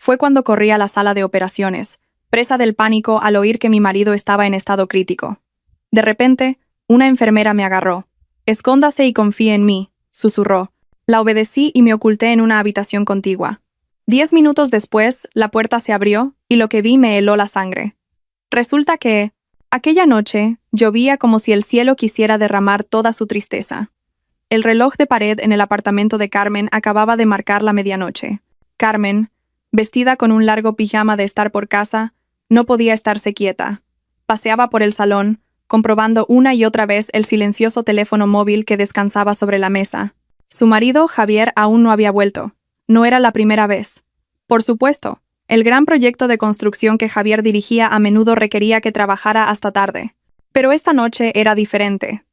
Fue cuando corrí a la sala de operaciones, presa del pánico al oír que mi marido estaba en estado crítico. De repente, una enfermera me agarró. «Escóndase y confíe en mí», susurró. La obedecí y me oculté en una habitación contigua. 10 minutos después, la puerta se abrió y lo que vi me heló la sangre. Resulta que, aquella noche, llovía como si el cielo quisiera derramar toda su tristeza. El reloj de pared en el apartamento de Carmen acababa de marcar la medianoche. Carmen, vestida con un largo pijama de estar por casa, no podía estarse quieta. Paseaba por el salón, comprobando una y otra vez el silencioso teléfono móvil que descansaba sobre la mesa. Su marido, Javier, aún no había vuelto. No era la primera vez. Por supuesto, el gran proyecto de construcción que Javier dirigía a menudo requería que trabajara hasta tarde. Pero esta noche era diferente.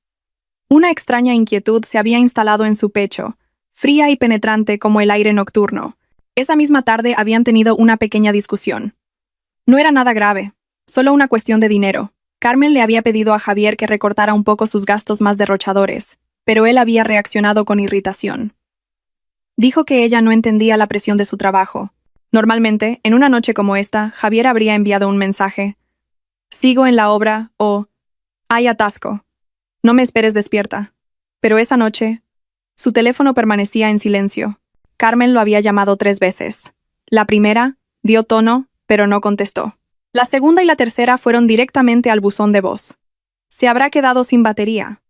Una extraña inquietud se había instalado en su pecho, fría y penetrante como el aire nocturno. Esa misma tarde habían tenido una pequeña discusión. No era nada grave, solo una cuestión de dinero. Carmen le había pedido a Javier que recortara un poco sus gastos más derrochadores, pero él había reaccionado con irritación. Dijo que ella no entendía la presión de su trabajo. Normalmente, en una noche como esta, Javier habría enviado un mensaje. «Sigo en la obra» o «Hay atasco. No me esperes despierta». Pero esa noche, su teléfono permanecía en silencio. Carmen lo había llamado 3 veces. La primera dio tono, pero no contestó. La segunda y la tercera fueron directamente al buzón de voz. «Se habrá quedado sin batería».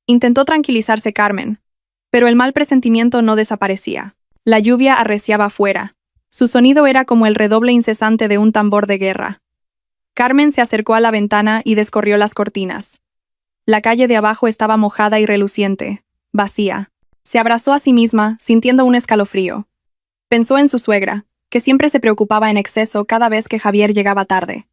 Intentó tranquilizarse Carmen, pero el mal presentimiento no desaparecía. La lluvia arreciaba afuera. Su sonido era como el redoble incesante de un tambor de guerra. Carmen se acercó a la ventana y descorrió las cortinas. La calle de abajo estaba mojada y reluciente, vacía. Se abrazó a sí misma, sintiendo un escalofrío. Pensó en su suegra, que siempre se preocupaba en exceso cada vez que Javier llegaba tarde.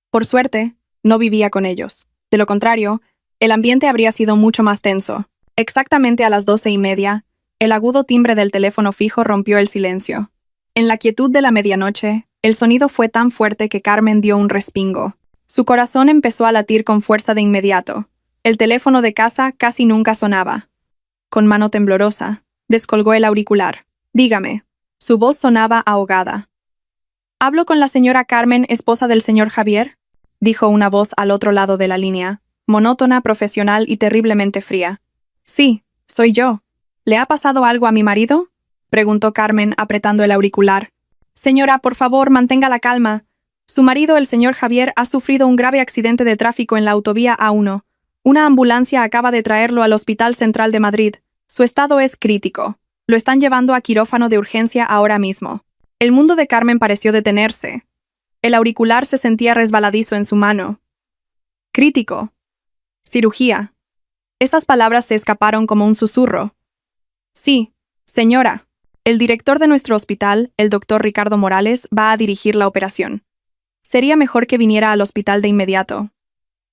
Por suerte, no vivía con ellos. De lo contrario, el ambiente habría sido mucho más tenso. Exactamente a las 12:30, el agudo timbre del teléfono fijo rompió el silencio. En la quietud de la medianoche, el sonido fue tan fuerte que Carmen dio un respingo. Su corazón empezó a latir con fuerza de inmediato. El teléfono de casa casi nunca sonaba. Con mano temblorosa, descolgó el auricular. «Dígame». Su voz sonaba ahogada. «¿Hablo con la señora Carmen, esposa del señor Javier?», dijo una voz al otro lado de la línea, monótona, profesional y terriblemente fría. «Sí, soy yo. ¿Le ha pasado algo a mi marido?», preguntó Carmen apretando el auricular. «Señora, por favor, mantenga la calma. Su marido, el señor Javier, ha sufrido un grave accidente de tráfico en la autovía A1. Una ambulancia acaba de traerlo al Hospital Central de Madrid. Su estado es crítico. Lo están llevando a quirófano de urgencia ahora mismo». El mundo de Carmen pareció detenerse. El auricular se sentía resbaladizo en su mano. «Crítico. Cirugía». Esas palabras se escaparon como un susurro. «Sí, señora. El director de nuestro hospital, el doctor Ricardo Morales, va a dirigir la operación. Sería mejor que viniera al hospital de inmediato».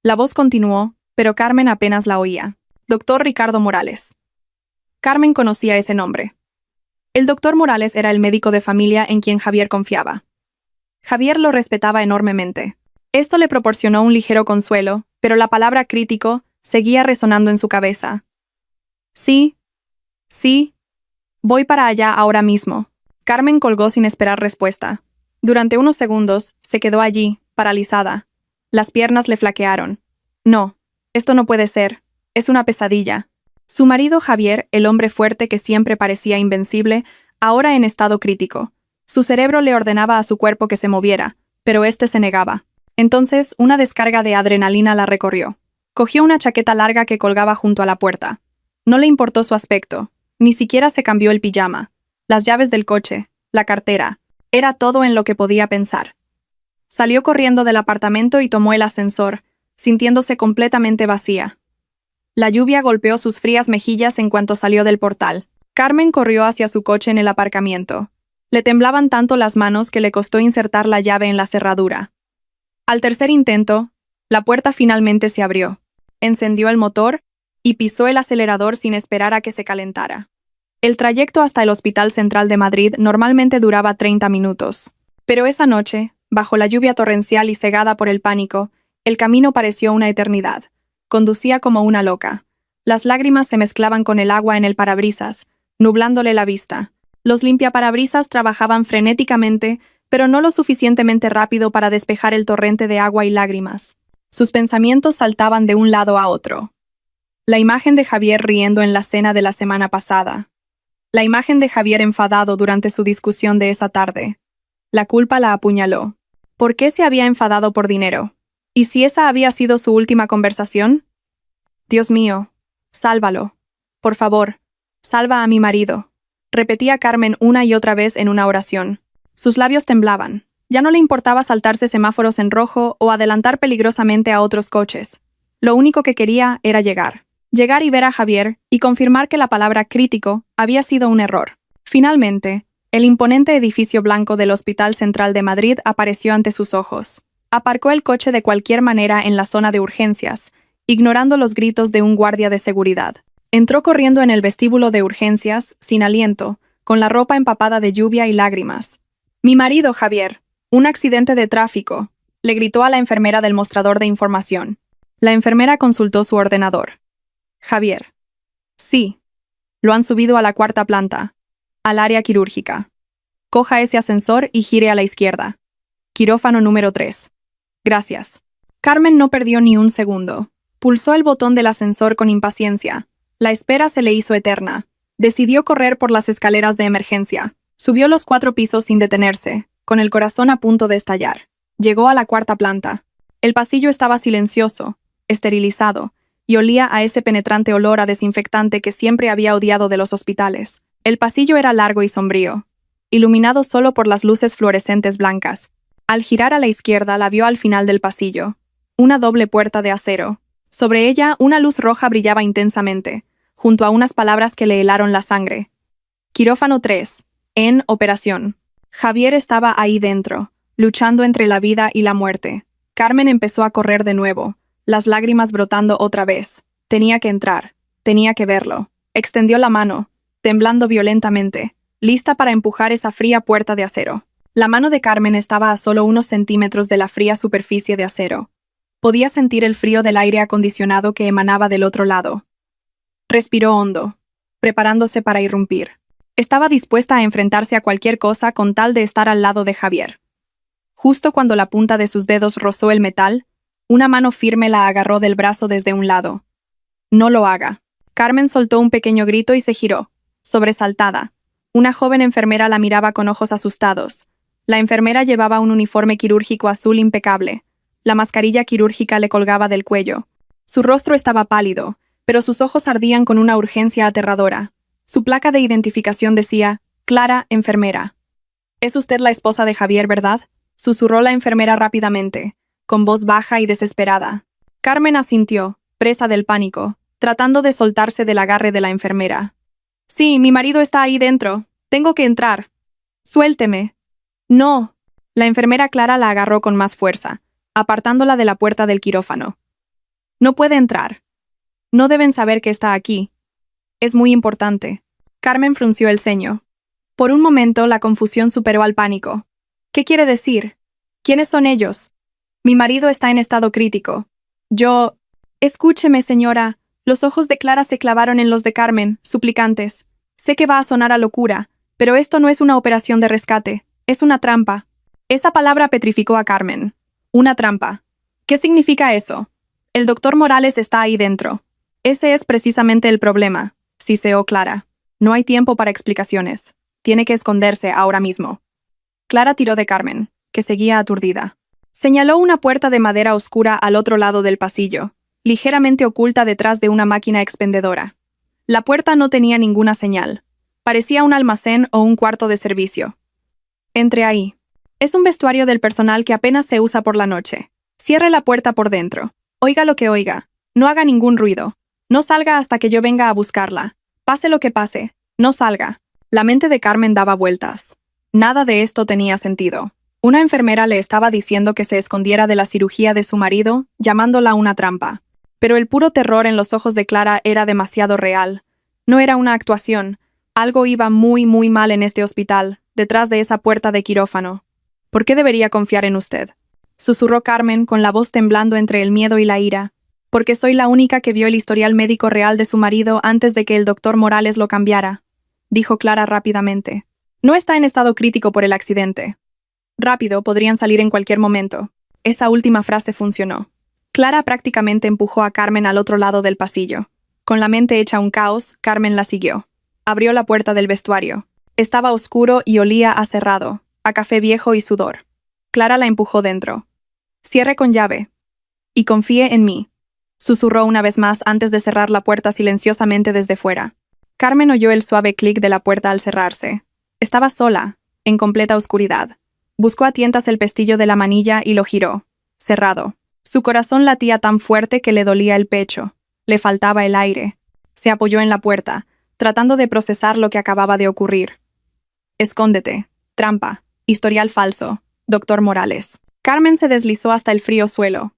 La voz continuó, pero Carmen apenas la oía. Doctor Ricardo Morales. Carmen conocía ese nombre. El doctor Morales era el médico de familia en quien Javier confiaba. Javier lo respetaba enormemente. Esto le proporcionó un ligero consuelo, pero la palabra crítico seguía resonando en su cabeza. «Sí, sí, voy para allá ahora mismo». Carmen colgó sin esperar respuesta. Durante unos segundos, se quedó allí, paralizada. Las piernas le flaquearon. No, esto no puede ser. Es una pesadilla. Su marido Javier, el hombre fuerte que siempre parecía invencible, ahora en estado crítico. Su cerebro le ordenaba a su cuerpo que se moviera, pero éste se negaba. Entonces, una descarga de adrenalina la recorrió. Cogió una chaqueta larga que colgaba junto a la puerta. No le importó su aspecto. Ni siquiera se cambió el pijama. Las llaves del coche, la cartera. Era todo en lo que podía pensar. Salió corriendo del apartamento y tomó el ascensor, sintiéndose completamente vacía. La lluvia golpeó sus frías mejillas en cuanto salió del portal. Carmen corrió hacia su coche en el aparcamiento. Le temblaban tanto las manos que le costó insertar la llave en la cerradura. Al tercer intento, la puerta finalmente se abrió. Encendió el motor y pisó el acelerador sin esperar a que se calentara. El trayecto hasta el Hospital Central de Madrid normalmente duraba 30 minutos. Pero esa noche, bajo la lluvia torrencial y cegada por el pánico, el camino pareció una eternidad. Conducía como una loca. Las lágrimas se mezclaban con el agua en el parabrisas, nublándole la vista. Los limpiaparabrisas trabajaban frenéticamente, pero no lo suficientemente rápido para despejar el torrente de agua y lágrimas. Sus pensamientos saltaban de un lado a otro. La imagen de Javier riendo en la cena de la semana pasada. La imagen de Javier enfadado durante su discusión de esa tarde. La culpa la apuñaló. ¿Por qué se había enfadado por dinero? ¿Y si esa había sido su última conversación? Dios mío, sálvalo. Por favor, salva a mi marido. Repetía Carmen una y otra vez en una oración. Sus labios temblaban. Ya no le importaba saltarse semáforos en rojo o adelantar peligrosamente a otros coches. Lo único que quería era llegar. Llegar y ver a Javier y confirmar que la palabra crítico había sido un error. Finalmente, el imponente edificio blanco del Hospital Central de Madrid apareció ante sus ojos. Aparcó el coche de cualquier manera en la zona de urgencias, ignorando los gritos de un guardia de seguridad. Entró corriendo en el vestíbulo de urgencias, sin aliento, con la ropa empapada de lluvia y lágrimas. «Mi marido, Javier. Un accidente de tráfico», le gritó a la enfermera del mostrador de información. La enfermera consultó su ordenador. Javier. Sí. Lo han subido a la 4ª planta. Al área quirúrgica. Coja ese ascensor y gire a la izquierda. Quirófano número 3. Gracias. Carmen no perdió ni un segundo. Pulsó el botón del ascensor con impaciencia. La espera se le hizo eterna. Decidió correr por las escaleras de emergencia. Subió los 4 pisos sin detenerse, con el corazón a punto de estallar. Llegó a la 4ª planta. El pasillo estaba silencioso, esterilizado, y olía a ese penetrante olor a desinfectante que siempre había odiado de los hospitales. El pasillo era largo y sombrío, iluminado solo por las luces fluorescentes blancas. Al girar a la izquierda la vio al final del pasillo. Una doble puerta de acero. Sobre ella una luz roja brillaba intensamente, junto a unas palabras que le helaron la sangre. Quirófano 3. En operación. Javier estaba ahí dentro, luchando entre la vida y la muerte. Carmen empezó a correr de nuevo, las lágrimas brotando otra vez. Tenía que entrar, tenía que verlo. Extendió la mano, temblando violentamente, lista para empujar esa fría puerta de acero. La mano de Carmen estaba a solo unos centímetros de la fría superficie de acero. Podía sentir el frío del aire acondicionado que emanaba del otro lado. Respiró hondo, preparándose para irrumpir. Estaba dispuesta a enfrentarse a cualquier cosa con tal de estar al lado de Javier. Justo cuando la punta de sus dedos rozó el metal, una mano firme la agarró del brazo desde un lado. «No lo haga». Carmen soltó un pequeño grito y se giró, sobresaltada. Una joven enfermera la miraba con ojos asustados. La enfermera llevaba un uniforme quirúrgico azul impecable. La mascarilla quirúrgica le colgaba del cuello. Su rostro estaba pálido, pero sus ojos ardían con una urgencia aterradora. Su placa de identificación decía, «Clara, enfermera». «Es usted la esposa de Javier, ¿verdad?», susurró la enfermera rápidamente, con voz baja y desesperada. Carmen asintió, presa del pánico, tratando de soltarse del agarre de la enfermera. «Sí, mi marido está ahí dentro. Tengo que entrar. Suélteme». «No». La enfermera Clara la agarró con más fuerza, apartándola de la puerta del quirófano. «No puede entrar. No deben saber que está aquí. Es muy importante». Carmen frunció el ceño. Por un momento la confusión superó al pánico. «¿Qué quiere decir? ¿Quiénes son ellos? Mi marido está en estado crítico. Yo... Escúcheme, señora». Los ojos de Clara se clavaron en los de Carmen, suplicantes. «Sé que va a sonar a locura, pero esto no es una operación de rescate. Es una trampa». Esa palabra petrificó a Carmen. Una trampa. ¿Qué significa eso? El doctor Morales está ahí dentro. Ese es precisamente el problema, siseó Clara. No hay tiempo para explicaciones. Tiene que esconderse ahora mismo. Clara tiró de Carmen, que seguía aturdida. Señaló una puerta de madera oscura al otro lado del pasillo, ligeramente oculta detrás de una máquina expendedora. La puerta no tenía ninguna señal. Parecía un almacén o un cuarto de servicio. «Entre ahí. Es un vestuario del personal que apenas se usa por la noche. Cierre la puerta por dentro. Oiga lo que oiga. No haga ningún ruido. No salga hasta que yo venga a buscarla. Pase lo que pase. No salga». La mente de Carmen daba vueltas. Nada de esto tenía sentido. Una enfermera le estaba diciendo que se escondiera de la cirugía de su marido, llamándola una trampa. Pero el puro terror en los ojos de Clara era demasiado real. No era una actuación. Algo iba muy, muy mal en este hospital, detrás de esa puerta de quirófano. «¿Por qué debería confiar en usted?», susurró Carmen con la voz temblando entre el miedo y la ira. «Porque soy la única que vio el historial médico real de su marido antes de que el doctor Morales lo cambiara», dijo Clara rápidamente. «No está en estado crítico por el accidente. Rápido, podrían salir en cualquier momento. Esa última frase funcionó. Clara prácticamente empujó a Carmen al otro lado del pasillo. Con la mente hecha un caos, Carmen la siguió. Abrió la puerta del vestuario. Estaba oscuro y olía a cerrado, a café viejo y sudor. Clara la empujó dentro. Cierre con llave. Y confíe en mí, susurró una vez más antes de cerrar la puerta silenciosamente desde fuera. Carmen oyó el suave clic de la puerta al cerrarse. Estaba sola, en completa oscuridad. Buscó a tientas el pestillo de la manilla y lo giró. Cerrado. Su corazón latía tan fuerte que le dolía el pecho. Le faltaba el aire. Se apoyó en la puerta, tratando de procesar lo que acababa de ocurrir. Escóndete. Trampa. Historial falso. Doctor Morales. Carmen se deslizó hasta el frío suelo.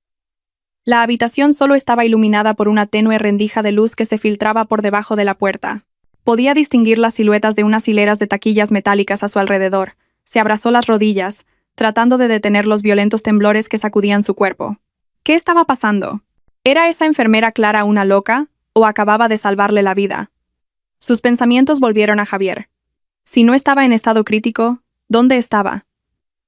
La habitación solo estaba iluminada por una tenue rendija de luz que se filtraba por debajo de la puerta. Podía distinguir las siluetas de unas hileras de taquillas metálicas a su alrededor. Se abrazó las rodillas, tratando de detener los violentos temblores que sacudían su cuerpo. ¿Qué estaba pasando? ¿Era esa enfermera Clara una loca o acababa de salvarle la vida? Sus pensamientos volvieron a Javier. Si no estaba en estado crítico, ¿dónde estaba?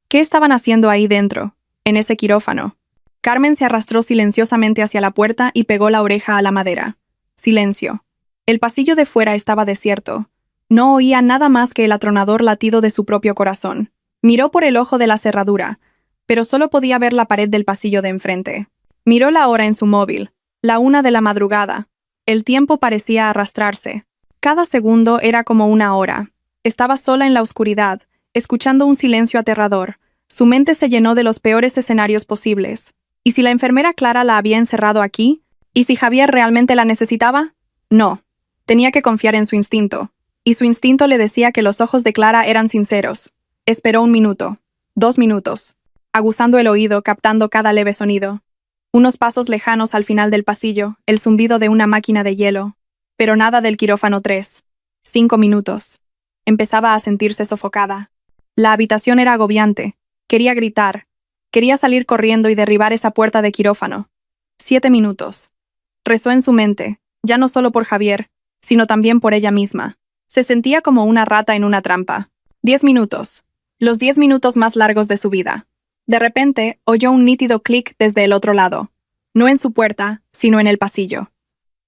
¿Qué estaban haciendo ahí dentro, en ese quirófano? Carmen se arrastró silenciosamente hacia la puerta y pegó la oreja a la madera. Silencio. El pasillo de fuera estaba desierto. No oía nada más que el atronador latido de su propio corazón. Miró por el ojo de la cerradura, pero solo podía ver la pared del pasillo de enfrente. Miró la hora en su móvil, la 1 de la madrugada. El tiempo parecía arrastrarse. Cada segundo era como una hora. Estaba sola en la oscuridad, escuchando un silencio aterrador. Su mente se llenó de los peores escenarios posibles. ¿Y si la enfermera Clara la había encerrado aquí? ¿Y si Javier realmente la necesitaba? No. Tenía que confiar en su instinto. Y su instinto le decía que los ojos de Clara eran sinceros. Esperó 1 minuto. 2 minutos. Aguzando el oído, captando cada leve sonido. Unos pasos lejanos al final del pasillo, el zumbido de una máquina de hielo. Pero nada del quirófano 3. 5 minutos. Empezaba a sentirse sofocada. La habitación era agobiante. Quería gritar. Quería salir corriendo y derribar esa puerta de quirófano. 7 minutos. Rezó en su mente, ya no solo por Javier, sino también por ella misma. Se sentía como una rata en una trampa. 10 minutos. Los 10 minutos más largos de su vida. De repente, oyó un nítido clic desde el otro lado. No en su puerta, sino en el pasillo.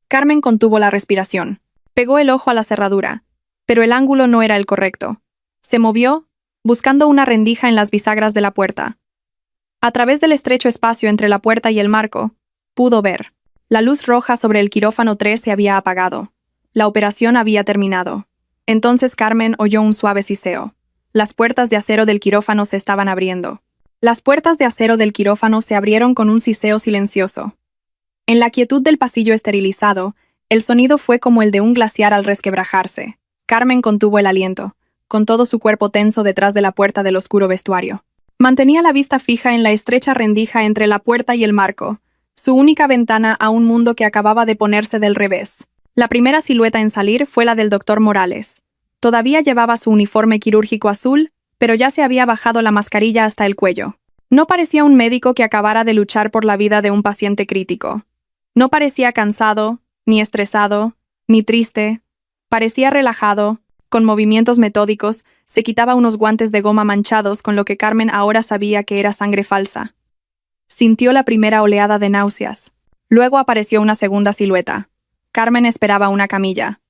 Carmen contuvo la respiración. Pegó el ojo a la cerradura, pero el ángulo no era el correcto. Se movió, buscando una rendija en las bisagras de la puerta. A través del estrecho espacio entre la puerta y el marco, pudo ver. La luz roja sobre el quirófano 3 se había apagado. La operación había terminado. Entonces Carmen oyó un suave siseo. Las puertas de acero del quirófano se estaban abriendo. Las puertas de acero del quirófano se abrieron con un siseo silencioso. En la quietud del pasillo esterilizado, el sonido fue como el de un glaciar al resquebrajarse. Carmen contuvo el aliento, con todo su cuerpo tenso detrás de la puerta del oscuro vestuario. Mantenía la vista fija en la estrecha rendija entre la puerta y el marco, su única ventana a un mundo que acababa de ponerse del revés. La primera silueta en salir fue la del doctor Morales. Todavía llevaba su uniforme quirúrgico azul, pero ya se había bajado la mascarilla hasta el cuello. No parecía un médico que acabara de luchar por la vida de un paciente crítico. No parecía cansado, ni estresado, ni triste. Parecía relajado. Con movimientos metódicos, se quitaba unos guantes de goma manchados con lo que Carmen ahora sabía que era sangre falsa. Sintió la primera oleada de náuseas. Luego apareció una segunda silueta. Carmen esperaba una camilla.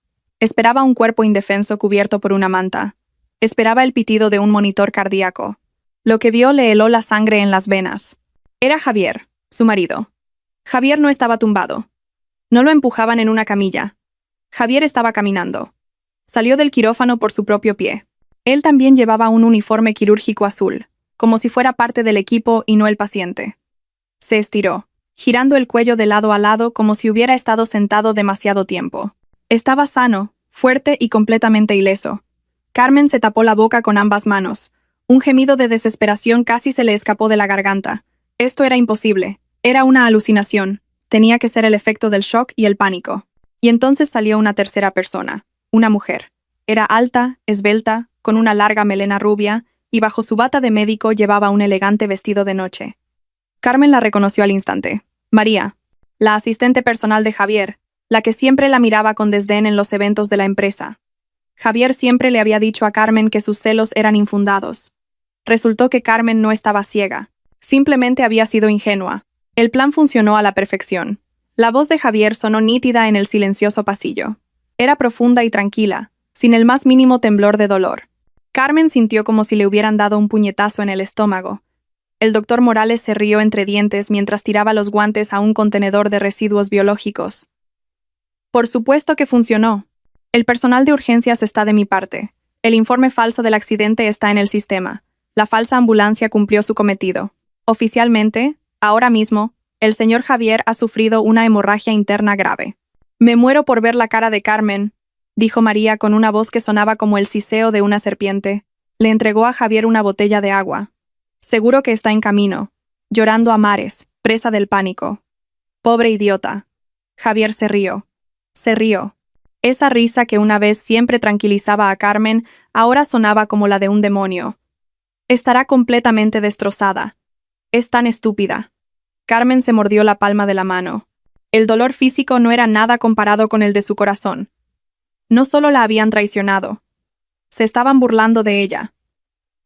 Esperaba un cuerpo indefenso cubierto por una manta. Esperaba el pitido de un monitor cardíaco. Lo que vio le heló la sangre en las venas. Era Javier, su marido. Javier no estaba tumbado. No lo empujaban en una camilla. Javier estaba caminando. Salió del quirófano por su propio pie. Él también llevaba un uniforme quirúrgico azul, como si fuera parte del equipo y no el paciente. Se estiró, girando el cuello de lado a lado como si hubiera estado sentado demasiado tiempo. Estaba sano, fuerte y completamente ileso. Carmen se tapó la boca con ambas manos. Un gemido de desesperación casi se le escapó de la garganta. Esto era imposible. Era una alucinación. Tenía que ser el efecto del shock y el pánico. Y entonces salió una tercera persona. Una mujer. Era alta, esbelta, con una larga melena rubia, y bajo su bata de médico llevaba un elegante vestido de noche. Carmen la reconoció al instante. María, la asistente personal de Javier, la que siempre la miraba con desdén en los eventos de la empresa. Javier siempre le había dicho a Carmen que sus celos eran infundados. Resultó que Carmen no estaba ciega. Simplemente había sido ingenua. El plan funcionó a la perfección. La voz de Javier sonó nítida en el silencioso pasillo. Era profunda y tranquila, sin el más mínimo temblor de dolor. Carmen sintió como si le hubieran dado un puñetazo en el estómago. El doctor Morales se rió entre dientes mientras tiraba los guantes a un contenedor de residuos biológicos. Por supuesto que funcionó. El personal de urgencias está de mi parte. El informe falso del accidente está en el sistema. La falsa ambulancia cumplió su cometido. Oficialmente, ahora mismo, el señor Javier ha sufrido una hemorragia interna grave. Me muero por ver la cara de Carmen, dijo María con una voz que sonaba como el siseo de una serpiente. Le entregó a Javier una botella de agua. Seguro que está en camino, llorando a mares, presa del pánico. Pobre idiota. Javier se rió. Se rió. Esa risa que una vez siempre tranquilizaba a Carmen, ahora sonaba como la de un demonio. Estará completamente destrozada. Es tan estúpida. Carmen se mordió la palma de la mano. El dolor físico no era nada comparado con el de su corazón. No solo la habían traicionado. Se estaban burlando de ella.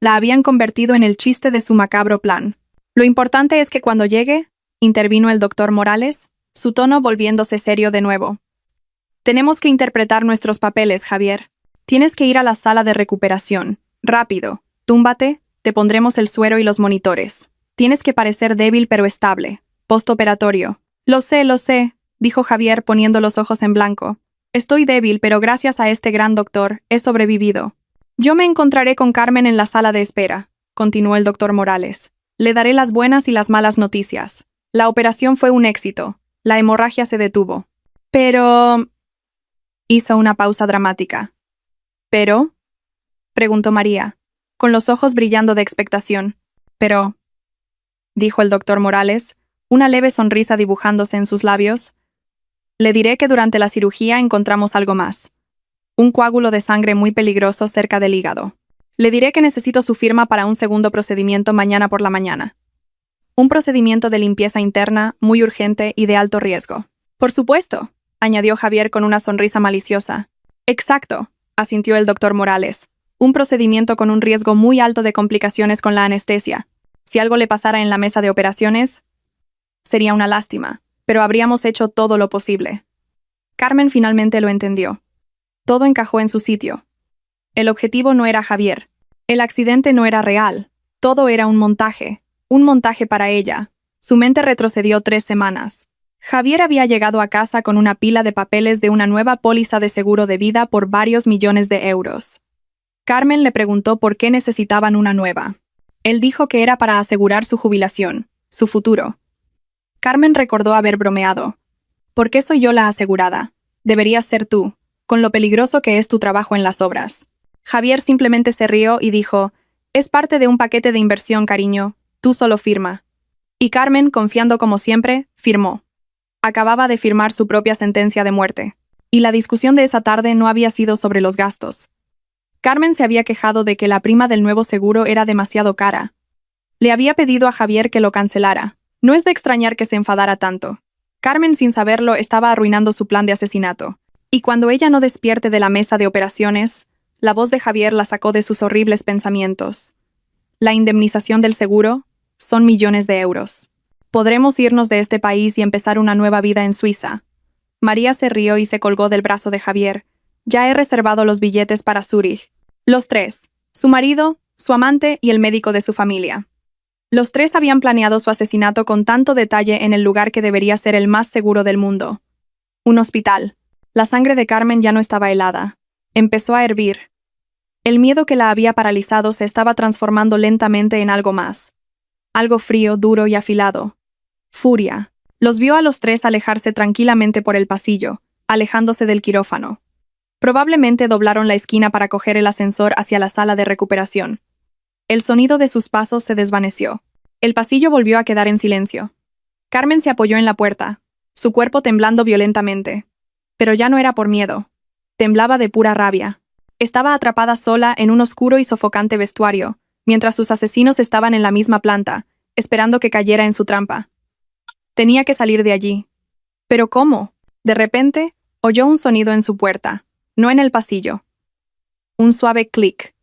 La habían convertido en el chiste de su macabro plan. Lo importante es que cuando llegue, intervino el doctor Morales, su tono volviéndose serio de nuevo. Tenemos que interpretar nuestros papeles, Javier. Tienes que ir a la sala de recuperación. Rápido. Túmbate, te pondremos el suero y los monitores. Tienes que parecer débil pero estable. Postoperatorio. Lo sé, dijo Javier poniendo los ojos en blanco. Estoy débil, pero gracias a este gran doctor, he sobrevivido. Yo me encontraré con Carmen en la sala de espera, continuó el doctor Morales. Le daré las buenas y las malas noticias. La operación fue un éxito. La hemorragia se detuvo. Pero... hizo una pausa dramática. ¿Pero? Preguntó María, con los ojos brillando de expectación. Pero... dijo el doctor Morales, una leve sonrisa dibujándose en sus labios. Le diré que durante la cirugía encontramos algo más. Un coágulo de sangre muy peligroso cerca del hígado. Le diré que necesito su firma para un segundo procedimiento mañana por la mañana. Un procedimiento de limpieza interna, muy urgente y de alto riesgo. Por supuesto, añadió Javier con una sonrisa maliciosa. Exacto, asintió el doctor Morales. Un procedimiento con un riesgo muy alto de complicaciones con la anestesia. Si algo le pasara en la mesa de operaciones, sería una lástima, pero habríamos hecho todo lo posible. Carmen finalmente lo entendió. Todo encajó en su sitio. El objetivo no era Javier. El accidente no era real. Todo era un montaje para ella. Su mente retrocedió 3 semanas. Javier había llegado a casa con una pila de papeles de una nueva póliza de seguro de vida por varios millones de euros. Carmen le preguntó por qué necesitaban una nueva. Él dijo que era para asegurar su jubilación, su futuro. Carmen recordó haber bromeado. ¿Por qué soy yo la asegurada? Deberías ser tú, con lo peligroso que es tu trabajo en las obras. Javier simplemente se rió y dijo, es parte de un paquete de inversión, cariño, tú solo firma. Y Carmen, confiando como siempre, firmó. Acababa de firmar su propia sentencia de muerte. Y la discusión de esa tarde no había sido sobre los gastos. Carmen se había quejado de que la prima del nuevo seguro era demasiado cara. Le había pedido a Javier que lo cancelara. No es de extrañar que se enfadara tanto. Carmen, sin saberlo, estaba arruinando su plan de asesinato. Y cuando ella no despierte de la mesa de operaciones, la voz de Javier la sacó de sus horribles pensamientos. La indemnización del seguro son millones de euros. Podremos irnos de este país y empezar una nueva vida en Suiza. María se rió y se colgó del brazo de Javier. Ya he reservado los billetes para Zúrich. Los 3, su marido, su amante y el médico de su familia. Los 3 habían planeado su asesinato con tanto detalle en el lugar que debería ser el más seguro del mundo. Un hospital. La sangre de Carmen ya no estaba helada. Empezó a hervir. El miedo que la había paralizado se estaba transformando lentamente en algo más. Algo frío, duro y afilado. Furia. Los vio a los 3 alejarse tranquilamente por el pasillo, alejándose del quirófano. Probablemente doblaron la esquina para coger el ascensor hacia la sala de recuperación. El sonido de sus pasos se desvaneció. El pasillo volvió a quedar en silencio. Carmen se apoyó en la puerta, su cuerpo temblando violentamente. Pero ya no era por miedo. Temblaba de pura rabia. Estaba atrapada sola en un oscuro y sofocante vestuario, mientras sus asesinos estaban en la misma planta, esperando que cayera en su trampa. Tenía que salir de allí. ¿Pero cómo? De repente, oyó un sonido en su puerta, no en el pasillo. Un suave clic.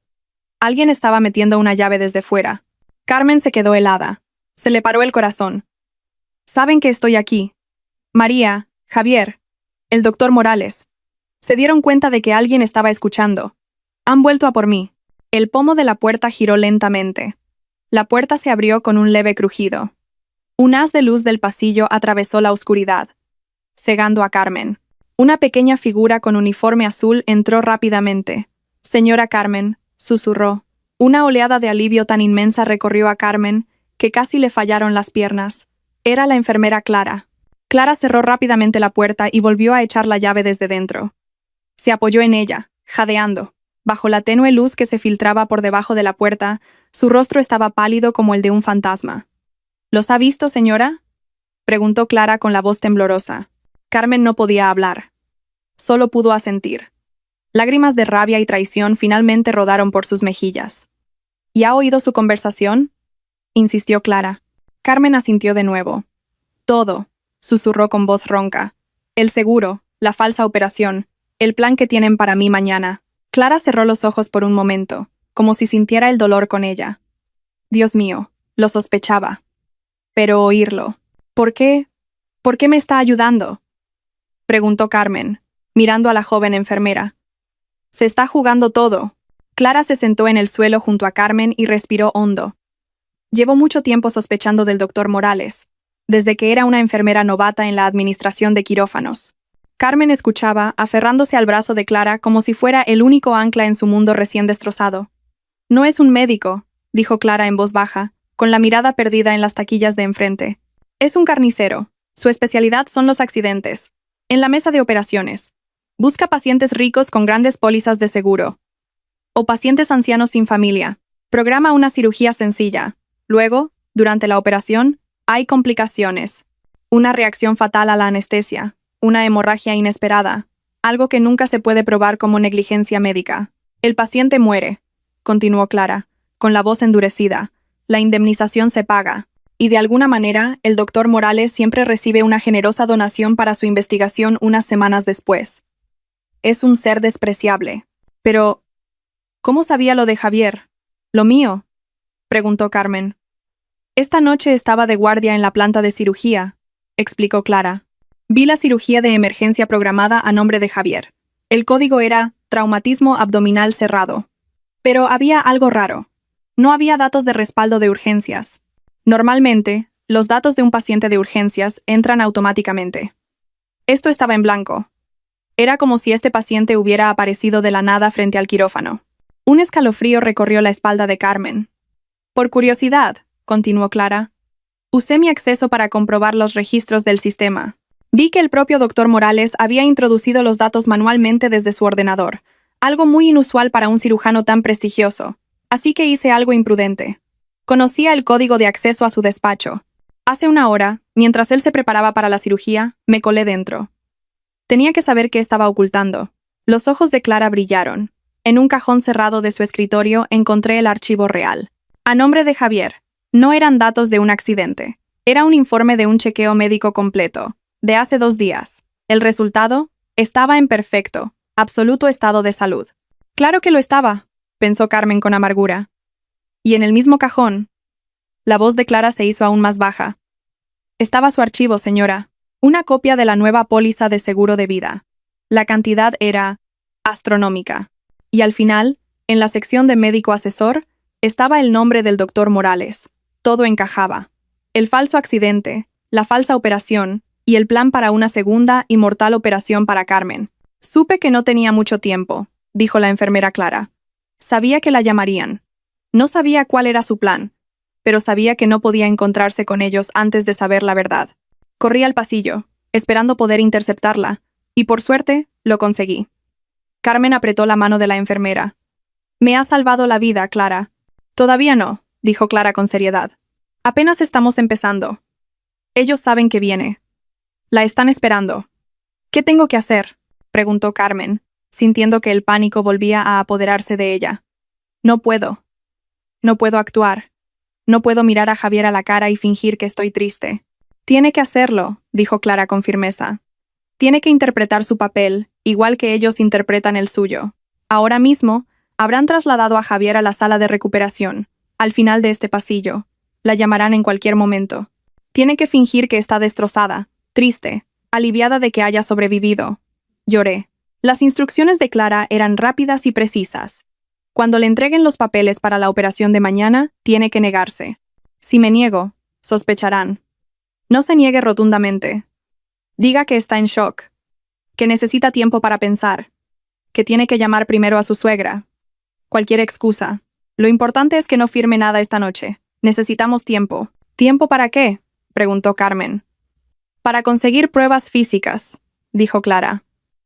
Alguien estaba metiendo una llave desde fuera. Carmen se quedó helada. Se le paró el corazón. «Saben que estoy aquí. María, Javier, el doctor Morales. Se dieron cuenta de que alguien estaba escuchando. Han vuelto a por mí». El pomo de la puerta giró lentamente. La puerta se abrió con un leve crujido. Un haz de luz del pasillo atravesó la oscuridad, cegando a Carmen. Una pequeña figura con uniforme azul entró rápidamente. «Señora Carmen», susurró. Una oleada de alivio tan inmensa recorrió a Carmen que casi le fallaron las piernas. Era la enfermera Clara. Clara cerró rápidamente la puerta y volvió a echar la llave desde dentro. Se apoyó en ella, jadeando. Bajo la tenue luz que se filtraba por debajo de la puerta, su rostro estaba pálido como el de un fantasma. «¿Los ha visto, señora?», preguntó Clara con la voz temblorosa. Carmen no podía hablar. Solo pudo asentir. Lágrimas de rabia y traición finalmente rodaron por sus mejillas. «¿Y ha oído su conversación?», insistió Clara. Carmen asintió de nuevo. «Todo», susurró con voz ronca. «El seguro, la falsa operación, el plan que tienen para mí mañana». Clara cerró los ojos por un momento, como si sintiera el dolor con ella. Dios mío, lo sospechaba. Pero oírlo. ¿Por qué? ¿Por qué me está ayudando?», preguntó Carmen, mirando a la joven enfermera. «Se está jugando todo». Clara se sentó en el suelo junto a Carmen y respiró hondo. «Llevo mucho tiempo sospechando del doctor Morales, desde que era una enfermera novata en la administración de quirófanos». Carmen escuchaba, aferrándose al brazo de Clara como si fuera el único ancla en su mundo recién destrozado. «No es un médico», dijo Clara en voz baja, con la mirada perdida en las taquillas de enfrente. «Es un carnicero. Su especialidad son los accidentes. En la mesa de operaciones. Busca pacientes ricos con grandes pólizas de seguro. O pacientes ancianos sin familia. Programa una cirugía sencilla. Luego, durante la operación, hay complicaciones. Una reacción fatal a la anestesia. Una hemorragia inesperada. Algo que nunca se puede probar como negligencia médica. El paciente muere», continuó Clara, con la voz endurecida. «La indemnización se paga. Y de alguna manera, el doctor Morales siempre recibe una generosa donación para su investigación unas semanas después. Es un ser despreciable. Pero, ¿cómo sabía lo de Javier? ¿Lo mío?», preguntó Carmen. «Esta noche estaba de guardia en la planta de cirugía», explicó Clara. «Vi la cirugía de emergencia programada a nombre de Javier. El código era traumatismo abdominal cerrado. Pero había algo raro. No había datos de respaldo de urgencias. Normalmente, los datos de un paciente de urgencias entran automáticamente. Esto estaba en blanco. Era como si este paciente hubiera aparecido de la nada frente al quirófano». Un escalofrío recorrió la espalda de Carmen. «Por curiosidad», continuó Clara, «usé mi acceso para comprobar los registros del sistema. Vi que el propio doctor Morales había introducido los datos manualmente desde su ordenador, algo muy inusual para un cirujano tan prestigioso, así que hice algo imprudente. Conocía el código de acceso a su despacho. Hace una hora, mientras él se preparaba para la cirugía, me colé dentro. Tenía que saber qué estaba ocultando». Los ojos de Clara brillaron. En un cajón cerrado de su escritorio encontré el archivo real. A nombre de Javier. No eran datos de un accidente. Era un informe de un chequeo médico completo, de hace 2 días. El resultado estaba en perfecto, absoluto estado de salud. «Claro que lo estaba», pensó Carmen con amargura. «Y en el mismo cajón». La voz de Clara se hizo aún más baja. «Estaba su archivo, señora. Una copia de la nueva póliza de seguro de vida. La cantidad era astronómica. Y al final, en la sección de médico asesor, estaba el nombre del doctor Morales. Todo encajaba. El falso accidente, la falsa operación y el plan para una segunda y mortal operación para Carmen. Supe que no tenía mucho tiempo», dijo la enfermera Clara. «Sabía que la llamarían. No sabía cuál era su plan, pero sabía que no podía encontrarse con ellos antes de saber la verdad. Corrí al pasillo, esperando poder interceptarla, y por suerte, lo conseguí». Carmen apretó la mano de la enfermera. «Me ha salvado la vida, Clara». «Todavía no», dijo Clara con seriedad. «Apenas estamos empezando. Ellos saben que viene. La están esperando». «¿Qué tengo que hacer?», preguntó Carmen, sintiendo que el pánico volvía a apoderarse de ella. «No puedo. No puedo actuar. No puedo mirar a Javier a la cara y fingir que estoy triste». «Tiene que hacerlo», dijo Clara con firmeza. «Tiene que interpretar su papel, igual que ellos interpretan el suyo. Ahora mismo, Habrán trasladado a Javier a la sala de recuperación, al final de este pasillo. La llamarán en cualquier momento. Tiene que fingir que está destrozada, triste, aliviada de que haya sobrevivido. Lloré. Las instrucciones de Clara eran rápidas y precisas. Cuando le entreguen los papeles para la operación de mañana, tiene que negarse. Si me niego, sospecharán. No se niegue rotundamente. Diga que está en shock, que necesita tiempo para pensar, que tiene que llamar primero a su suegra. Cualquier excusa. Lo importante es que no firme nada esta noche. Necesitamos tiempo. ¿Tiempo para qué?, preguntó Carmen. Para conseguir pruebas físicas, dijo Clara.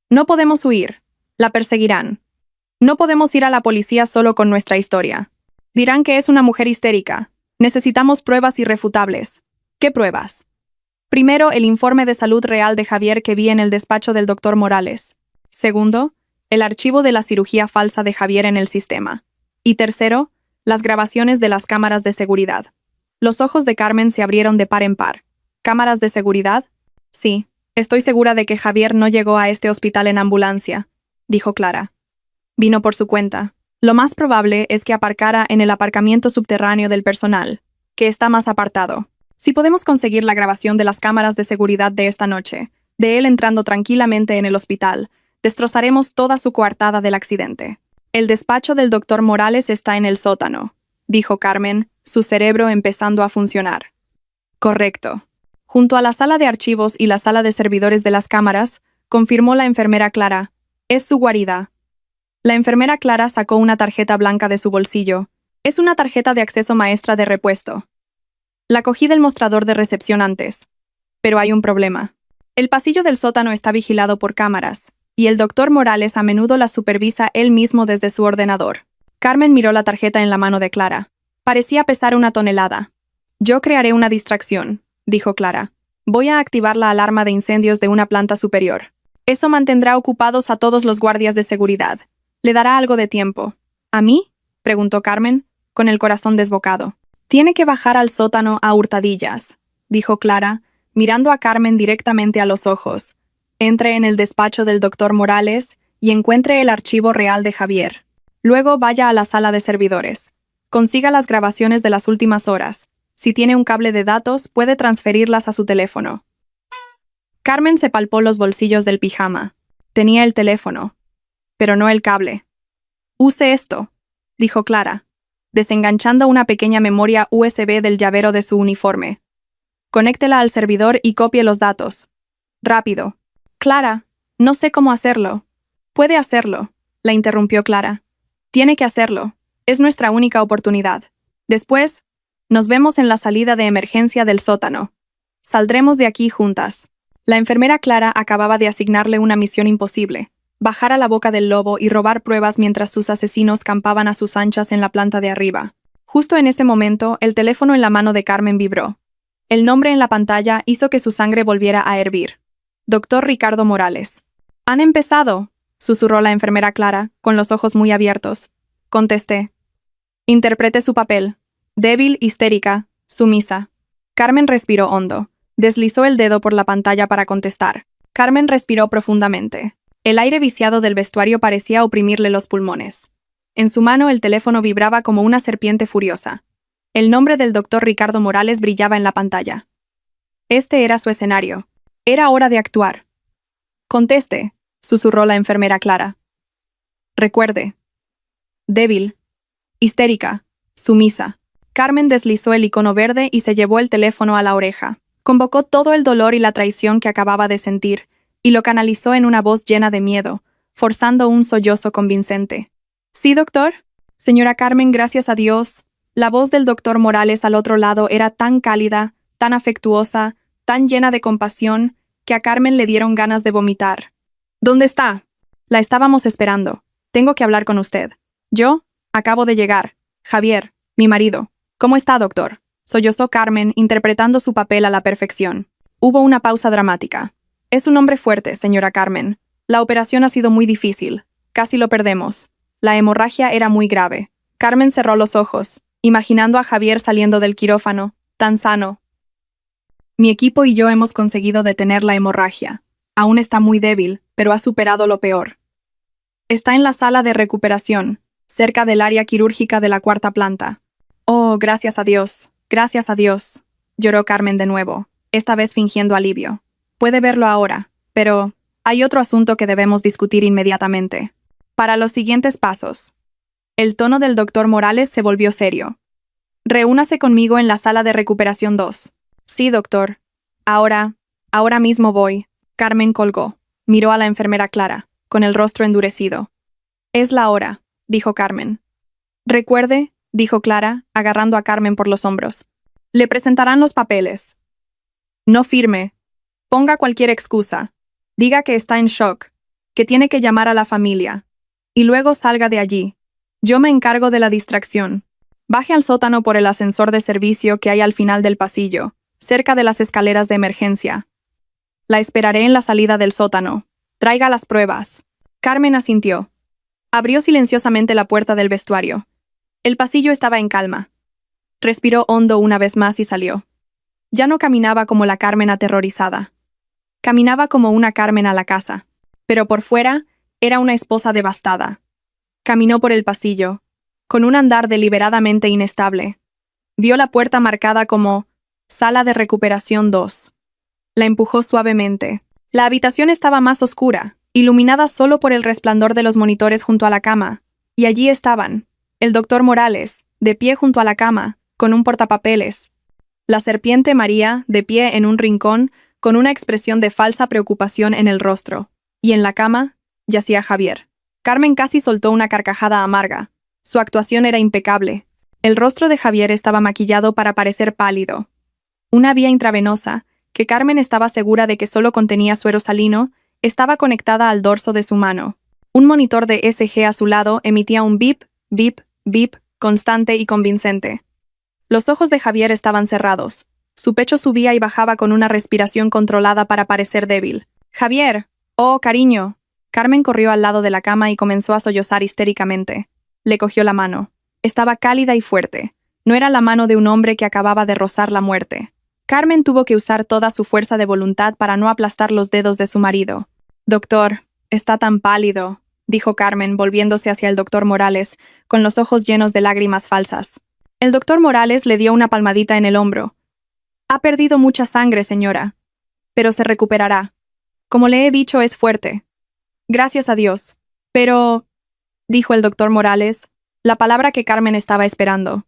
No podemos huir. La perseguirán. No podemos ir a la policía solo con nuestra historia. Dirán que es una mujer histérica. Necesitamos pruebas irrefutables. ¿Qué pruebas? Primero, el informe de salud real de Javier que vi en el despacho del doctor Morales. Segundo, el archivo de la cirugía falsa de Javier en el sistema. Y tercero, las grabaciones de las cámaras de seguridad. Los ojos de Carmen se abrieron de par en par. ¿Cámaras de seguridad? Sí, estoy segura de que Javier no llegó a este hospital en ambulancia, dijo Clara. Vino por su cuenta. Lo más probable es que aparcara en el aparcamiento subterráneo del personal, que está más apartado. Si podemos conseguir la grabación de las cámaras de seguridad de esta noche, de él entrando tranquilamente en el hospital, destrozaremos toda su coartada del accidente. El despacho del doctor Morales está en el sótano, dijo Carmen, su cerebro empezando a funcionar. Correcto. Junto a la sala de archivos y la sala de servidores de las cámaras, confirmó la enfermera Clara. Es su guarida. La enfermera Clara sacó una tarjeta blanca de su bolsillo. Es una tarjeta de acceso maestra de repuesto. La cogí del mostrador de recepción antes. Pero hay un problema. El pasillo del sótano está vigilado por cámaras, y el doctor Morales a menudo la supervisa él mismo desde su ordenador. Carmen miró la tarjeta en la mano de Clara. Parecía pesar 1 tonelada. Yo crearé una distracción, dijo Clara. Voy a activar la alarma de incendios de una planta superior. Eso mantendrá ocupados a todos los guardias de seguridad. Le dará algo de tiempo. ¿A mí?, preguntó Carmen, con el corazón desbocado. Tiene que bajar al sótano a hurtadillas, dijo Clara, mirando a Carmen directamente a los ojos. Entre en el despacho del doctor Morales y encuentre el archivo real de Javier. Luego vaya a la sala de servidores. Consiga las grabaciones de las últimas horas. Si tiene un cable de datos, puede transferirlas a su teléfono. Carmen se palpó los bolsillos del pijama. Tenía el teléfono, pero no el cable. Use esto, dijo Clara, desenganchando una pequeña memoria USB del llavero de su uniforme. Conéctela al servidor y copie los datos. Rápido. Clara, no sé cómo hacerlo. Puede hacerlo, la interrumpió Clara. Tiene que hacerlo. Es nuestra única oportunidad. Después, nos vemos en la salida de emergencia del sótano. Saldremos de aquí juntas. La enfermera Clara acababa de asignarle una misión imposible: bajar a la boca del lobo y robar pruebas mientras sus asesinos campaban a sus anchas en la planta de arriba. Justo en ese momento, el teléfono en la mano de Carmen vibró. El nombre en la pantalla hizo que su sangre volviera a hervir. Doctor Ricardo Morales. «Han empezado», susurró la enfermera Clara, con los ojos muy abiertos. Contesté. Interprete su papel. Débil, histérica, sumisa. Carmen respiró hondo. Deslizó el dedo por la pantalla para contestar. Carmen respiró profundamente. El aire viciado del vestuario parecía oprimirle los pulmones. En su mano el teléfono vibraba como una serpiente furiosa. El nombre del doctor Ricardo Morales brillaba en la pantalla. Este era su escenario. Era hora de actuar. Conteste, susurró la enfermera Clara. Recuerde. Débil. Histérica. Sumisa. Carmen deslizó el icono verde y se llevó el teléfono a la oreja. Convocó todo el dolor y la traición que acababa de sentir, y lo canalizó en una voz llena de miedo, forzando un sollozo convincente. «¿Sí, doctor?» «Señora Carmen, gracias a Dios». La voz del doctor Morales al otro lado era tan cálida, tan afectuosa, tan llena de compasión, que a Carmen le dieron ganas de vomitar. «¿Dónde está?» «La estábamos esperando. Tengo que hablar con usted». «¿Yo? Acabo de llegar. Javier, mi marido». «¿Cómo está, doctor?» sollozó Carmen, interpretando su papel a la perfección. Hubo una pausa dramática. «Es un hombre fuerte, señora Carmen. La operación ha sido muy difícil. Casi lo perdemos. La hemorragia era muy grave». Carmen cerró los ojos, imaginando a Javier saliendo del quirófano, tan sano. «Mi equipo y yo hemos conseguido detener la hemorragia. Aún está muy débil, pero ha superado lo peor. Está en la sala de recuperación. cerca del área quirúrgica de la cuarta planta. Oh, gracias a Dios, lloró Carmen de nuevo, esta vez fingiendo alivio. Puede verlo ahora, pero hay otro asunto que debemos discutir inmediatamente. Para los siguientes pasos. El tono del doctor Morales se volvió serio. Reúnase conmigo en la sala de recuperación 2. Sí, doctor. Ahora mismo voy. Carmen colgó. Miró a la enfermera Clara, con el rostro endurecido. Es la hora, dijo Carmen. Recuerde, dijo Clara, agarrando a Carmen por los hombros. Le presentarán los papeles. No firme. Ponga cualquier excusa. Diga que está en shock, que tiene que llamar a la familia. Y luego salga de allí. Yo me encargo de la distracción. Baje al sótano por el ascensor de servicio que hay al final del pasillo, cerca de las escaleras de emergencia. La esperaré en la salida del sótano. Traiga las pruebas. Carmen asintió. Abrió silenciosamente la puerta del vestuario. El pasillo estaba en calma. Respiró hondo una vez más y salió. Ya no caminaba como la Carmen aterrorizada. Caminaba como una Carmen a la casa. Pero por fuera, era una esposa devastada. Caminó por el pasillo, con un andar deliberadamente inestable. Vio la puerta marcada como Sala de Recuperación 2. La empujó suavemente. La habitación estaba más oscura, iluminada solo por el resplandor de los monitores junto a la cama, y allí estaban, el doctor Morales, de pie junto a la cama, con un portapapeles. La serpiente María, de pie en un rincón, con una expresión de falsa preocupación en el rostro. Y en la cama, yacía Javier. Carmen casi soltó una carcajada amarga. Su actuación era impecable. El rostro de Javier estaba maquillado para parecer pálido. Una vía intravenosa, que Carmen estaba segura de que solo contenía suero salino, estaba conectada al dorso de su mano. Un monitor de ECG a su lado emitía un bip, bip, bip, constante y convincente. Los ojos de Javier estaban cerrados. Su pecho subía y bajaba con una respiración controlada para parecer débil. «Javier, oh, cariño». Carmen corrió al lado de la cama y comenzó a sollozar histéricamente. Le cogió la mano. Estaba cálida y fuerte. No era la mano de un hombre que acababa de rozar la muerte. Carmen tuvo que usar toda su fuerza de voluntad para no aplastar los dedos de su marido. «Doctor, está tan pálido», dijo Carmen, volviéndose hacia el doctor Morales, con los ojos llenos de lágrimas falsas. El doctor Morales le dio una palmadita en el hombro. «Ha perdido mucha sangre, señora. Pero se recuperará. Como le he dicho, es fuerte. Gracias a Dios. Pero», dijo el doctor Morales, la palabra que Carmen estaba esperando.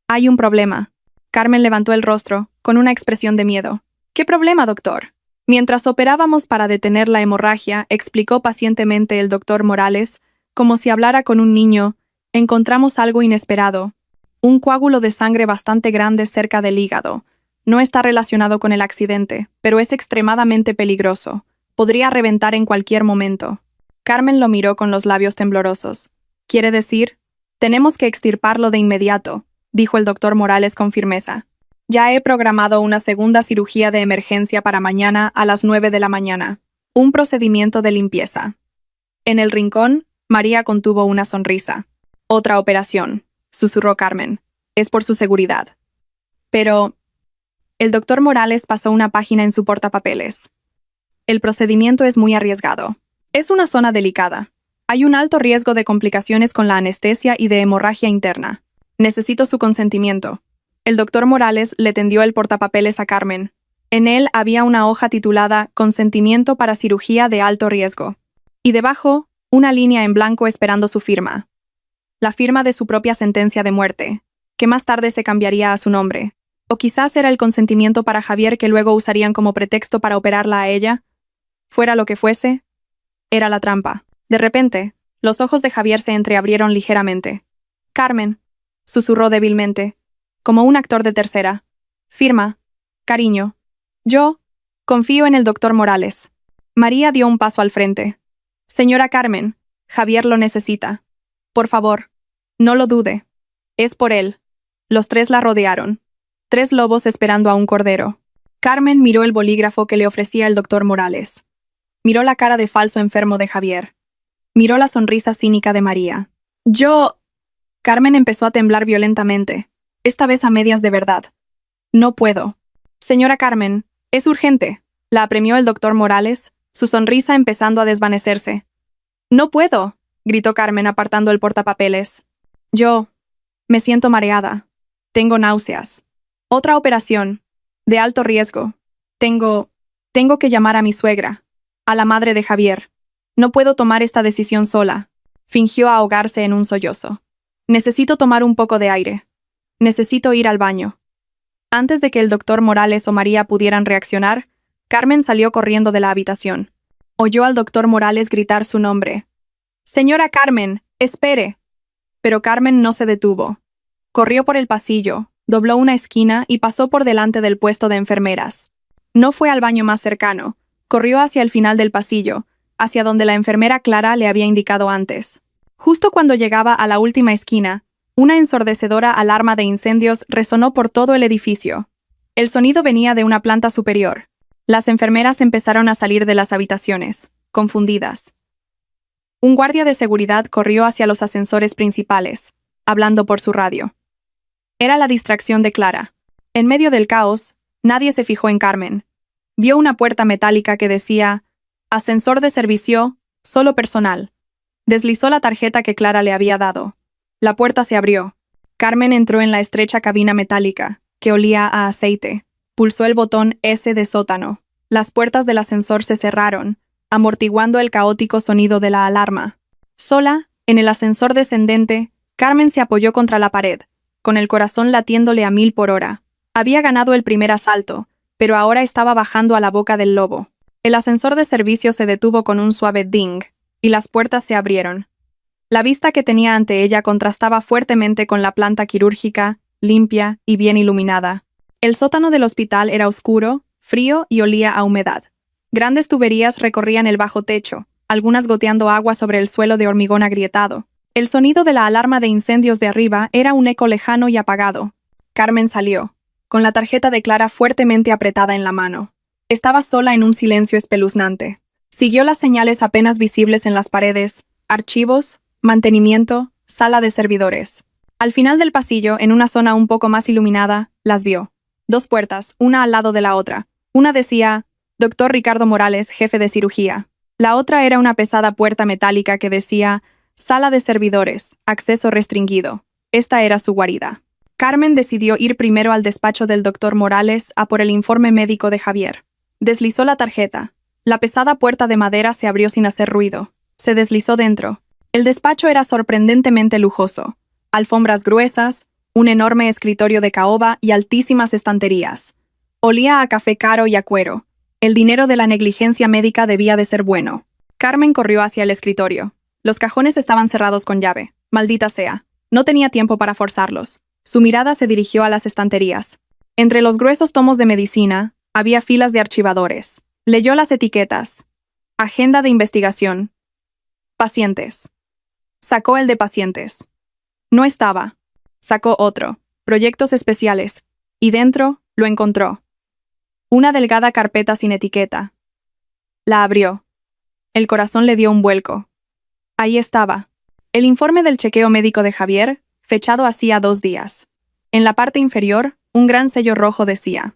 «Hay un problema». Carmen levantó el rostro, con una expresión de miedo. «¿Qué problema, doctor?» Mientras operábamos para detener la hemorragia, explicó pacientemente el doctor Morales, como si hablara con un niño, encontramos algo inesperado. Un coágulo de sangre bastante grande cerca del hígado. No está relacionado con el accidente, pero es extremadamente peligroso. Podría reventar en cualquier momento. Carmen lo miró con los labios temblorosos. «¿Quiere decir? Tenemos que extirparlo de inmediato», dijo el doctor Morales con firmeza. «Ya he programado una segunda cirugía de emergencia para mañana a las 9 de la mañana. Un procedimiento de limpieza». En el rincón, María contuvo una sonrisa. «Otra operación», susurró Carmen. «Es por su seguridad». Pero el doctor Morales pasó una página en su portapapeles. «El procedimiento es muy arriesgado. Es una zona delicada. Hay un alto riesgo de complicaciones con la anestesia y de hemorragia interna. Necesito su consentimiento». El doctor Morales le tendió el portapapeles a Carmen. En él había una hoja titulada «Consentimiento para cirugía de alto riesgo». Y debajo, una línea en blanco esperando su firma. La firma de su propia sentencia de muerte, que más tarde se cambiaría a su nombre. O quizás era el consentimiento para Javier que luego usarían como pretexto para operarla a ella. Fuera lo que fuese, era la trampa. De repente, los ojos de Javier se entreabrieron ligeramente. «Carmen», susurró débilmente, como un actor de tercera. «Firma, cariño. Yo confío en el doctor Morales». María dio un paso al frente. «Señora Carmen, Javier lo necesita. Por favor, no lo dude. Es por él». Los tres la rodearon. 3 lobos esperando a un cordero. Carmen miró el bolígrafo que le ofrecía el doctor Morales. Miró la cara de falso enfermo de Javier. Miró la sonrisa cínica de María. «Yo...» Carmen empezó a temblar violentamente, esta vez a medias de verdad. «No puedo». «Señora Carmen, es urgente», la apremió el doctor Morales, su sonrisa empezando a desvanecerse. «No puedo», gritó Carmen apartando el portapapeles. Yo me siento mareada. Tengo náuseas. Otra operación. De alto riesgo. Tengo que llamar a mi suegra, a la madre de Javier. No puedo tomar esta decisión sola. Fingió ahogarse en un sollozo. Necesito tomar un poco de aire. Necesito ir al baño. Antes de que el doctor Morales o María pudieran reaccionar, Carmen salió corriendo de la habitación. Oyó al doctor Morales gritar su nombre. «Señora Carmen, espere». Pero Carmen no se detuvo. Corrió por el pasillo, dobló una esquina y pasó por delante del puesto de enfermeras. No fue al baño más cercano, corrió hacia el final del pasillo, hacia donde la enfermera Clara le había indicado antes. Justo cuando llegaba a la última esquina, una ensordecedora alarma de incendios resonó por todo el edificio. El sonido venía de una planta superior. Las enfermeras empezaron a salir de las habitaciones, confundidas. Un guardia de seguridad corrió hacia los ascensores principales, hablando por su radio. Era la distracción de Clara. En medio del caos, nadie se fijó en Carmen. Vio una puerta metálica que decía «Ascensor de servicio, solo personal». Deslizó la tarjeta que Clara le había dado. La puerta se abrió. Carmen entró en la estrecha cabina metálica, que olía a aceite. Pulsó el botón S de sótano. Las puertas del ascensor se cerraron, amortiguando el caótico sonido de la alarma. Sola, en el ascensor descendente, Carmen se apoyó contra la pared, con el corazón latiéndole a 1000 por hora. Había ganado el primer asalto, pero ahora estaba bajando a la boca del lobo. El ascensor de servicio se detuvo con un suave ding, y las puertas se abrieron. La vista que tenía ante ella contrastaba fuertemente con la planta quirúrgica, limpia y bien iluminada. El sótano del hospital era oscuro, frío y olía a humedad. Grandes tuberías recorrían el bajo techo, algunas goteando agua sobre el suelo de hormigón agrietado. El sonido de la alarma de incendios de arriba era un eco lejano y apagado. Carmen salió, con la tarjeta de Clara fuertemente apretada en la mano. Estaba sola en un silencio espeluznante. Siguió las señales apenas visibles en las paredes: archivos, mantenimiento, sala de servidores. Al final del pasillo, en una zona un poco más iluminada, las vio. 2 puertas, una al lado de la otra. Una decía «Dr. Ricardo Morales, jefe de cirugía». La otra era una pesada puerta metálica que decía «Sala de servidores, acceso restringido». Esta era su guarida. Carmen decidió ir primero al despacho del doctor Morales a por el informe médico de Javier. Deslizó la tarjeta. La pesada puerta de madera se abrió sin hacer ruido. Se deslizó dentro. El despacho era sorprendentemente lujoso. Alfombras gruesas, un enorme escritorio de caoba y altísimas estanterías. Olía a café caro y a cuero. El dinero de la negligencia médica debía de ser bueno. Carmen corrió hacia el escritorio. Los cajones estaban cerrados con llave. Maldita sea. No tenía tiempo para forzarlos. Su mirada se dirigió a las estanterías. Entre los gruesos tomos de medicina, había filas de archivadores. Leyó las etiquetas. Agenda de investigación. Pacientes. Sacó el de pacientes. No estaba. Sacó otro. Proyectos especiales. Y dentro, lo encontró. Una delgada carpeta sin etiqueta. La abrió. El corazón le dio un vuelco. Ahí estaba. El informe del chequeo médico de Javier, fechado hacía 2 días. En la parte inferior, un gran sello rojo decía: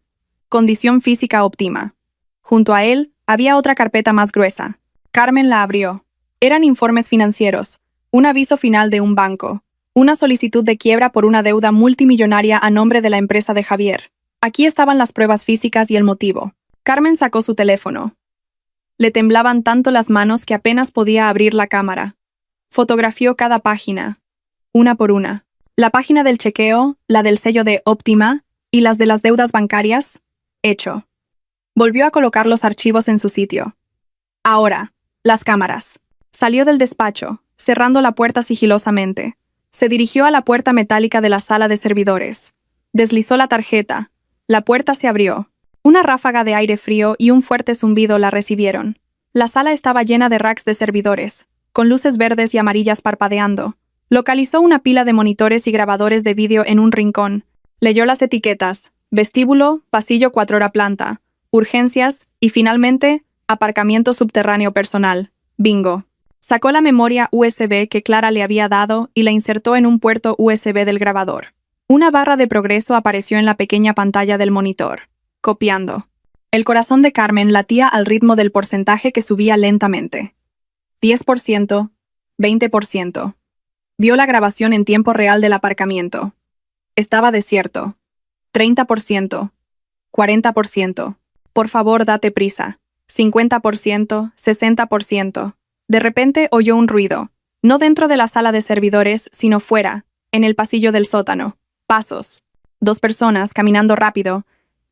Condición física óptima. Junto a él, había otra carpeta más gruesa. Carmen la abrió. Eran informes financieros, un aviso final de un banco, una solicitud de quiebra por una deuda multimillonaria a nombre de la empresa de Javier. Aquí estaban las pruebas físicas y el motivo. Carmen sacó su teléfono. Le temblaban tanto las manos que apenas podía abrir la cámara. Fotografió cada página, una por una. La página del chequeo, la del sello de óptima y las de las deudas bancarias. Hecho. Volvió a colocar los archivos en su sitio. Ahora, las cámaras. Salió del despacho, cerrando la puerta sigilosamente. Se dirigió a la puerta metálica de la sala de servidores. Deslizó la tarjeta. La puerta se abrió. Una ráfaga de aire frío y un fuerte zumbido la recibieron. La sala estaba llena de racks de servidores, con luces verdes y amarillas parpadeando. Localizó una pila de monitores y grabadores de vídeo en un rincón. Leyó las etiquetas: vestíbulo, pasillo 4 hora planta, urgencias y, finalmente, aparcamiento subterráneo personal. Bingo. Sacó la memoria USB que Clara le había dado y la insertó en un puerto USB del grabador. Una barra de progreso apareció en la pequeña pantalla del monitor. Copiando. El corazón de Carmen latía al ritmo del porcentaje que subía lentamente. 10%, 20%. Vio la grabación en tiempo real del aparcamiento. Estaba desierto. 30%. 40%. Por favor, date prisa. 50%, 60%. De repente oyó un ruido. No dentro de la sala de servidores, sino fuera, en el pasillo del sótano. Pasos. 2 personas caminando rápido.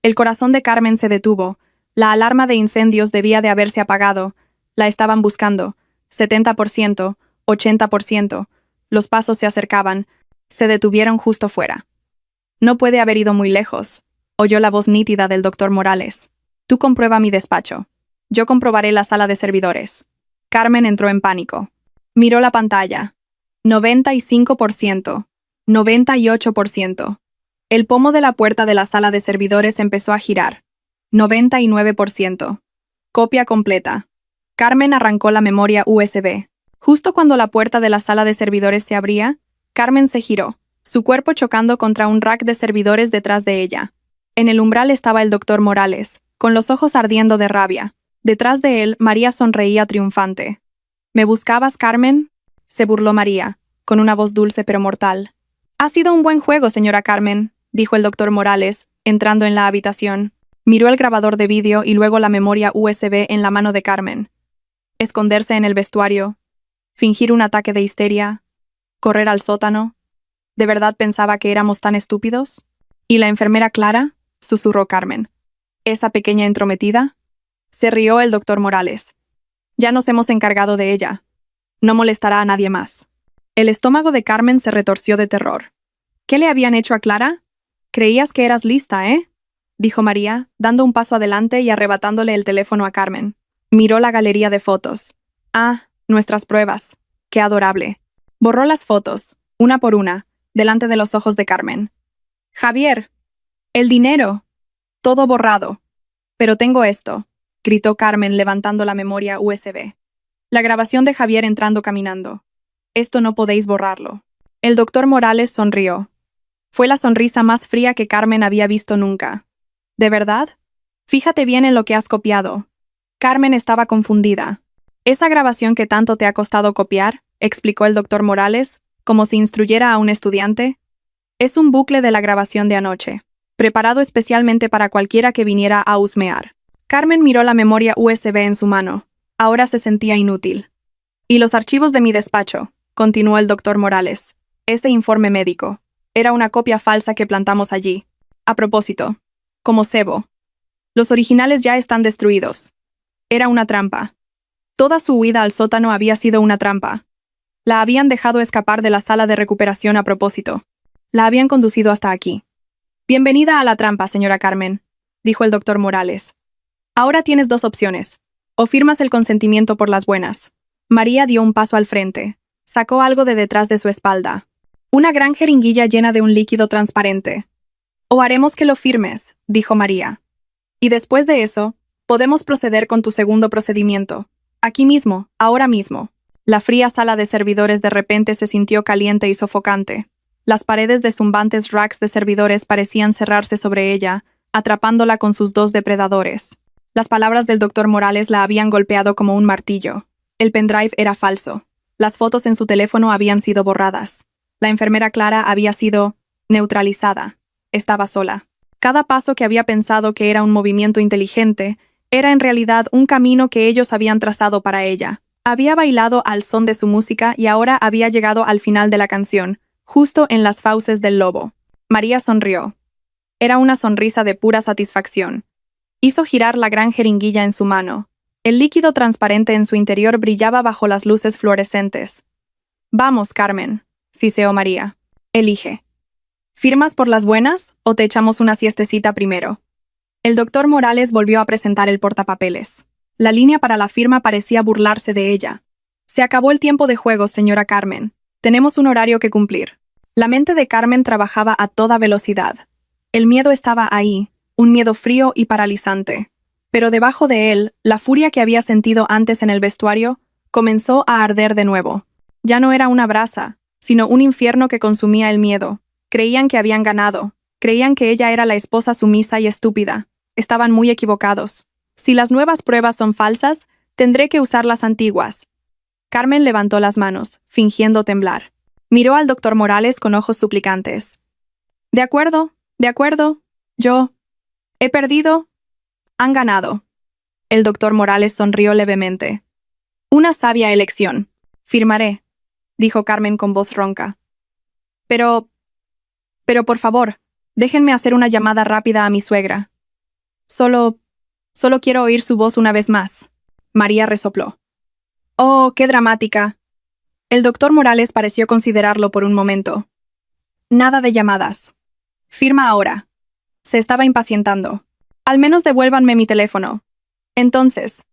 El corazón de Carmen se detuvo. La alarma de incendios debía de haberse apagado. La estaban buscando. 70%, 80%. Los pasos se acercaban. Se detuvieron justo fuera. No puede haber ido muy lejos. Oyó la voz nítida del doctor Morales. Tú comprueba mi despacho. Yo comprobaré la sala de servidores. Carmen entró en pánico. Miró la pantalla. 95%. 98%. El pomo de la puerta de la sala de servidores empezó a girar. 99%. Copia completa. Carmen arrancó la memoria USB. Justo cuando la puerta de la sala de servidores se abría, Carmen se giró, su cuerpo chocando contra un rack de servidores detrás de ella. En el umbral estaba el doctor Morales, con los ojos ardiendo de rabia. Detrás de él, María sonreía triunfante. ¿Me buscabas, Carmen? Se burló María, con una voz dulce pero mortal. Ha sido un buen juego, señora Carmen, dijo el doctor Morales, entrando en la habitación. Miró el grabador de vídeo y luego la memoria USB en la mano de Carmen. Esconderse en el vestuario. Fingir un ataque de histeria. Correr al sótano. ¿De verdad pensaba que éramos tan estúpidos? ¿Y la enfermera Clara? Susurró Carmen. ¿Esa pequeña entrometida? Se rió el doctor Morales. Ya nos hemos encargado de ella. No molestará a nadie más. El estómago de Carmen se retorció de terror. ¿Qué le habían hecho a Clara? Creías que eras lista, ¿eh? Dijo María, dando un paso adelante y arrebatándole el teléfono a Carmen. Miró la galería de fotos. Ah, nuestras pruebas. Qué adorable. Borró las fotos, una por una, delante de los ojos de Carmen. Javier, el dinero. Todo borrado. Pero tengo esto, gritó Carmen levantando la memoria USB. La grabación de Javier entrando caminando. Esto no podéis borrarlo. El doctor Morales sonrió. Fue la sonrisa más fría que Carmen había visto nunca. ¿De verdad? Fíjate bien en lo que has copiado. Carmen estaba confundida. Esa grabación que tanto te ha costado copiar, explicó el doctor Morales, como si instruyera a un estudiante, es un bucle de la grabación de anoche, preparado especialmente para cualquiera que viniera a husmear. Carmen miró la memoria USB en su mano. Ahora se sentía inútil. Y los archivos de mi despacho, continuó el doctor Morales. Ese informe médico. Era una copia falsa que plantamos allí. A propósito. Como cebo. Los originales ya están destruidos. Era una trampa. Toda su huida al sótano había sido una trampa. La habían dejado escapar de la sala de recuperación a propósito. La habían conducido hasta aquí. Bienvenida a la trampa, señora Carmen, dijo el doctor Morales. Ahora tienes 2 opciones. O firmas el consentimiento por las buenas. María dio un paso al frente. Sacó algo de detrás de su espalda. Una gran jeringuilla llena de un líquido transparente. O haremos que lo firmes, dijo María. Y después de eso, podemos proceder con tu segundo procedimiento. Aquí mismo, ahora mismo. La fría sala de servidores de repente se sintió caliente y sofocante. Las paredes de zumbantes racks de servidores parecían cerrarse sobre ella, atrapándola con sus 2 depredadores. Las palabras del doctor Morales la habían golpeado como un martillo. El pendrive era falso. Las fotos en su teléfono habían sido borradas. La enfermera Clara había sido neutralizada. Estaba sola. Cada paso que había pensado que era un movimiento inteligente era en realidad un camino que ellos habían trazado para ella. Había bailado al son de su música y ahora había llegado al final de la canción, justo en las fauces del lobo. María sonrió. Era una sonrisa de pura satisfacción. Hizo girar la gran jeringuilla en su mano. El líquido transparente en su interior brillaba bajo las luces fluorescentes. Vamos, Carmen, siseó María. Elige. ¿Firmas por las buenas o te echamos una siestecita primero? El doctor Morales volvió a presentar el portapapeles. La línea para la firma parecía burlarse de ella. Se acabó el tiempo de juego, señora Carmen. Tenemos un horario que cumplir. La mente de Carmen trabajaba a toda velocidad. El miedo estaba ahí, un miedo frío y paralizante. Pero debajo de él, la furia que había sentido antes en el vestuario comenzó a arder de nuevo. Ya no era una brasa, sino un infierno que consumía el miedo. Creían que habían ganado. Creían que ella era la esposa sumisa y estúpida. Estaban muy equivocados. Si las nuevas pruebas son falsas, tendré que usar las antiguas. Carmen levantó las manos, fingiendo temblar. Miró al doctor Morales con ojos suplicantes. De acuerdo, yo he perdido. Han ganado. El doctor Morales sonrió levemente. Una sabia elección. Firmaré, dijo Carmen con voz ronca. Pero por favor, déjenme hacer una llamada rápida a mi suegra. Solo quiero oír su voz una vez más. María resopló. Oh, qué dramática. El doctor Morales pareció considerarlo por un momento. Nada de llamadas. Firma ahora. Se estaba impacientando. Al menos devuélvanme mi teléfono. Entonces,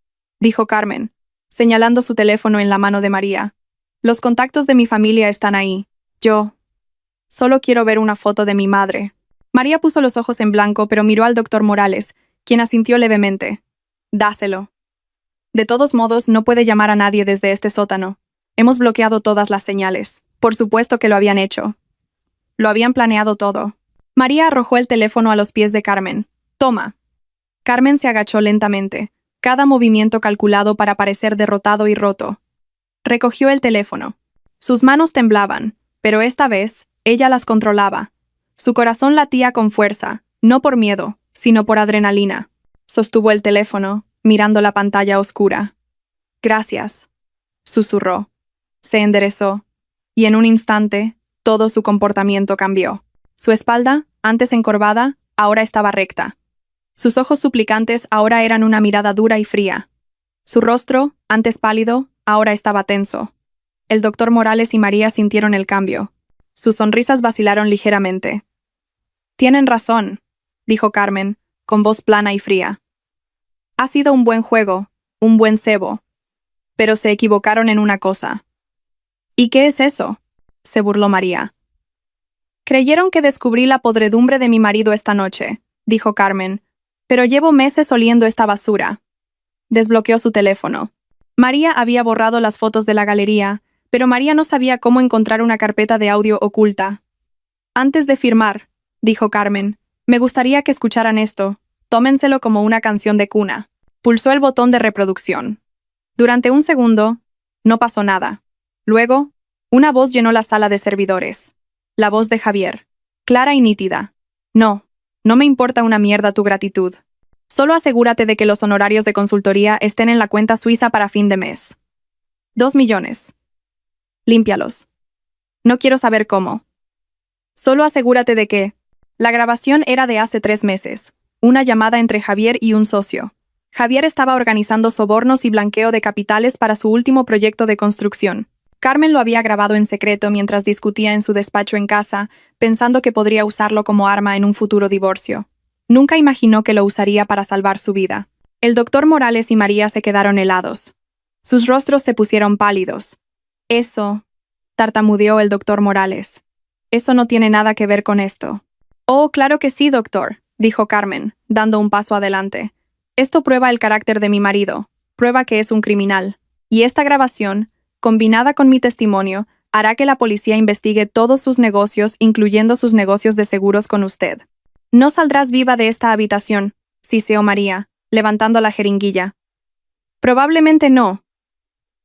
dijo Carmen, señalando su teléfono en la mano de María. Los contactos de mi familia están ahí. Yo solo quiero ver una foto de mi madre. María puso los ojos en blanco, pero miró al doctor Morales, quien asintió levemente. Dáselo. De todos modos, no puede llamar a nadie desde este sótano. Hemos bloqueado todas las señales. Por supuesto que lo habían hecho. Lo habían planeado todo. María arrojó el teléfono a los pies de Carmen. Toma. Carmen se agachó lentamente, cada movimiento calculado para parecer derrotado y roto. Recogió el teléfono. Sus manos temblaban, pero esta vez, ella las controlaba. Su corazón latía con fuerza, no por miedo, sino por adrenalina. Sostuvo el teléfono, mirando la pantalla oscura. Gracias, susurró. Se enderezó, y en un instante, todo su comportamiento cambió. Su espalda, antes encorvada, ahora estaba recta. Sus ojos suplicantes ahora eran una mirada dura y fría. Su rostro, antes pálido, ahora estaba tenso. El doctor Morales y María sintieron el cambio. Sus sonrisas vacilaron ligeramente. Tienen razón, dijo Carmen, con voz plana y fría. Ha sido un buen juego, un buen cebo. Pero se equivocaron en una cosa. ¿Y qué es eso?, se burló María. Creyeron que descubrí la podredumbre de mi marido esta noche, dijo Carmen, pero llevo meses oliendo esta basura. Desbloqueó su teléfono. María había borrado las fotos de la galería, pero María no sabía cómo encontrar una carpeta de audio oculta. Antes de firmar, dijo Carmen, me gustaría que escucharan esto. Tómenselo como una canción de cuna. Pulsó el botón de reproducción. Durante un segundo, no pasó nada. Luego, una voz llenó la sala de servidores. La voz de Javier. Clara y nítida. No me importa una mierda tu gratitud. Solo asegúrate de que los honorarios de consultoría estén en la cuenta suiza para fin de mes. 2 millones. Límpialos. No quiero saber cómo. Solo asegúrate de que... La grabación era de hace 3 meses. Una llamada entre Javier y un socio. Javier estaba organizando sobornos y blanqueo de capitales para su último proyecto de construcción. Carmen lo había grabado en secreto mientras discutía en su despacho en casa, pensando que podría usarlo como arma en un futuro divorcio. Nunca imaginó que lo usaría para salvar su vida. El doctor Morales y María se quedaron helados. Sus rostros se pusieron pálidos. Eso, tartamudeó el doctor Morales. Eso no tiene nada que ver con esto. Oh, claro que sí, doctor, dijo Carmen, dando un paso adelante. Esto prueba el carácter de mi marido, prueba que es un criminal. Y esta grabación, combinada con mi testimonio, hará que la policía investigue todos sus negocios, incluyendo sus negocios de seguros con usted. No saldrás viva de esta habitación, siseó María, levantando la jeringuilla. Probablemente no,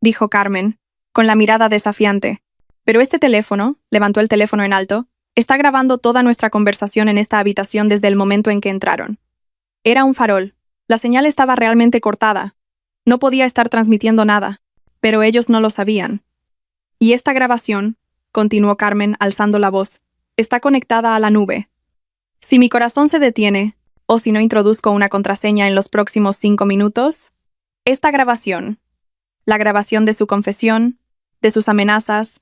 dijo Carmen, con la mirada desafiante. Pero este teléfono, levantó el teléfono en alto, está grabando toda nuestra conversación en esta habitación desde el momento en que entraron. Era un farol. La señal estaba realmente cortada. No podía estar transmitiendo nada. Pero ellos no lo sabían. Y esta grabación, continuó Carmen alzando la voz, está conectada a la nube. Si mi corazón se detiene, o si no introduzco una contraseña en los próximos 5 minutos, esta grabación, la grabación de su confesión, de sus amenazas,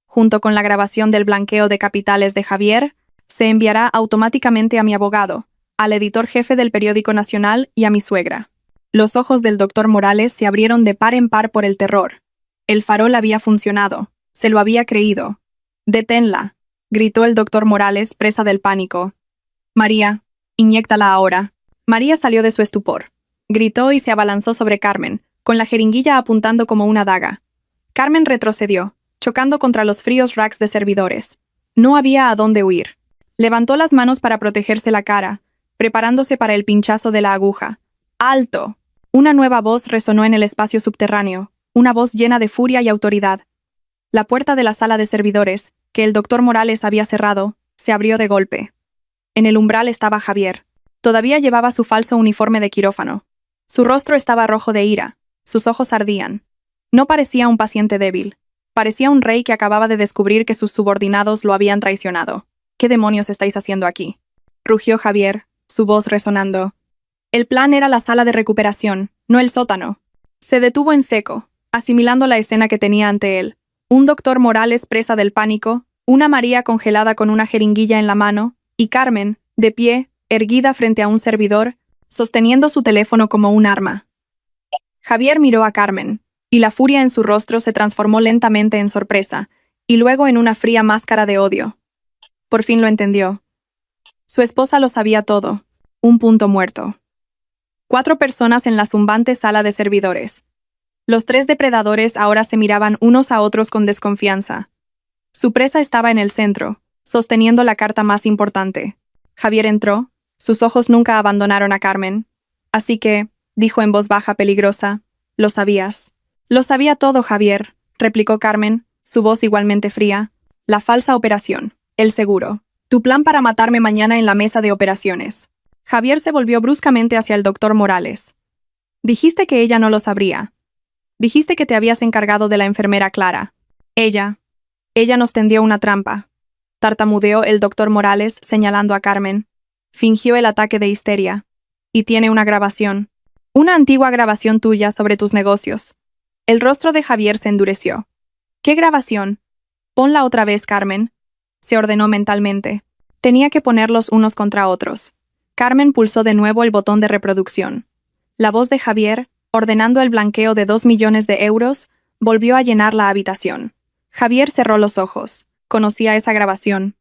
junto con la grabación del blanqueo de capitales de Javier, se enviará automáticamente a mi abogado, al editor jefe del periódico nacional y a mi suegra. Los ojos del doctor Morales se abrieron de par en par por el terror. El farol había funcionado. Se lo había creído. «Deténla», gritó el doctor Morales, presa del pánico. «María, inyéctala ahora». María salió de su estupor. Gritó y se abalanzó sobre Carmen, con la jeringuilla apuntando como una daga. Carmen retrocedió, chocando contra los fríos racks de servidores. No había a dónde huir. Levantó las manos para protegerse la cara, preparándose para el pinchazo de la aguja. «¡Alto!». Una nueva voz resonó en el espacio subterráneo. una voz llena de furia y autoridad. La puerta de la sala de servidores, que el doctor Morales había cerrado, se abrió de golpe. En el umbral estaba Javier. Todavía llevaba su falso uniforme de quirófano. Su rostro estaba rojo de ira, sus ojos ardían. No parecía un paciente débil. Parecía un rey que acababa de descubrir que sus subordinados lo habían traicionado. ¿Qué demonios estáis haciendo aquí?, rugió Javier, su voz resonando. El plan era la sala de recuperación, no el sótano. Se detuvo en seco, asimilando la escena que tenía ante él. Un doctor Morales presa del pánico, una María congelada con una jeringuilla en la mano, y Carmen, de pie, erguida frente a un servidor, sosteniendo su teléfono como un arma. Javier miró a Carmen, y la furia en su rostro se transformó lentamente en sorpresa, y luego en una fría máscara de odio. Por fin lo entendió. Su esposa lo sabía todo. Un punto muerto. 4 personas en la zumbante sala de servidores. Los 3 depredadores ahora se miraban unos a otros con desconfianza. Su presa estaba en el centro, sosteniendo la carta más importante. Javier entró. Sus ojos nunca abandonaron a Carmen. Así que, dijo en voz baja peligrosa, «Lo sabías». «Lo sabía todo, Javier», replicó Carmen, su voz igualmente fría. «La falsa operación. El seguro. Tu plan para matarme mañana en la mesa de operaciones». Javier se volvió bruscamente hacia el doctor Morales. «Dijiste que ella no lo sabría. Dijiste que te habías encargado de la enfermera Clara. Ella nos tendió una trampa», tartamudeó el doctor Morales señalando a Carmen. «Fingió el ataque de histeria. Y tiene una grabación. Una antigua grabación tuya sobre tus negocios». El rostro de Javier se endureció. «¿Qué grabación? Ponla otra vez, Carmen», se ordenó mentalmente. Tenía que ponerlos unos contra otros. Carmen pulsó de nuevo el botón de reproducción. La voz de Javier, ordenando el blanqueo de 2 millones de euros, volvió a llenar la habitación. Javier cerró los ojos. Conocía esa grabación.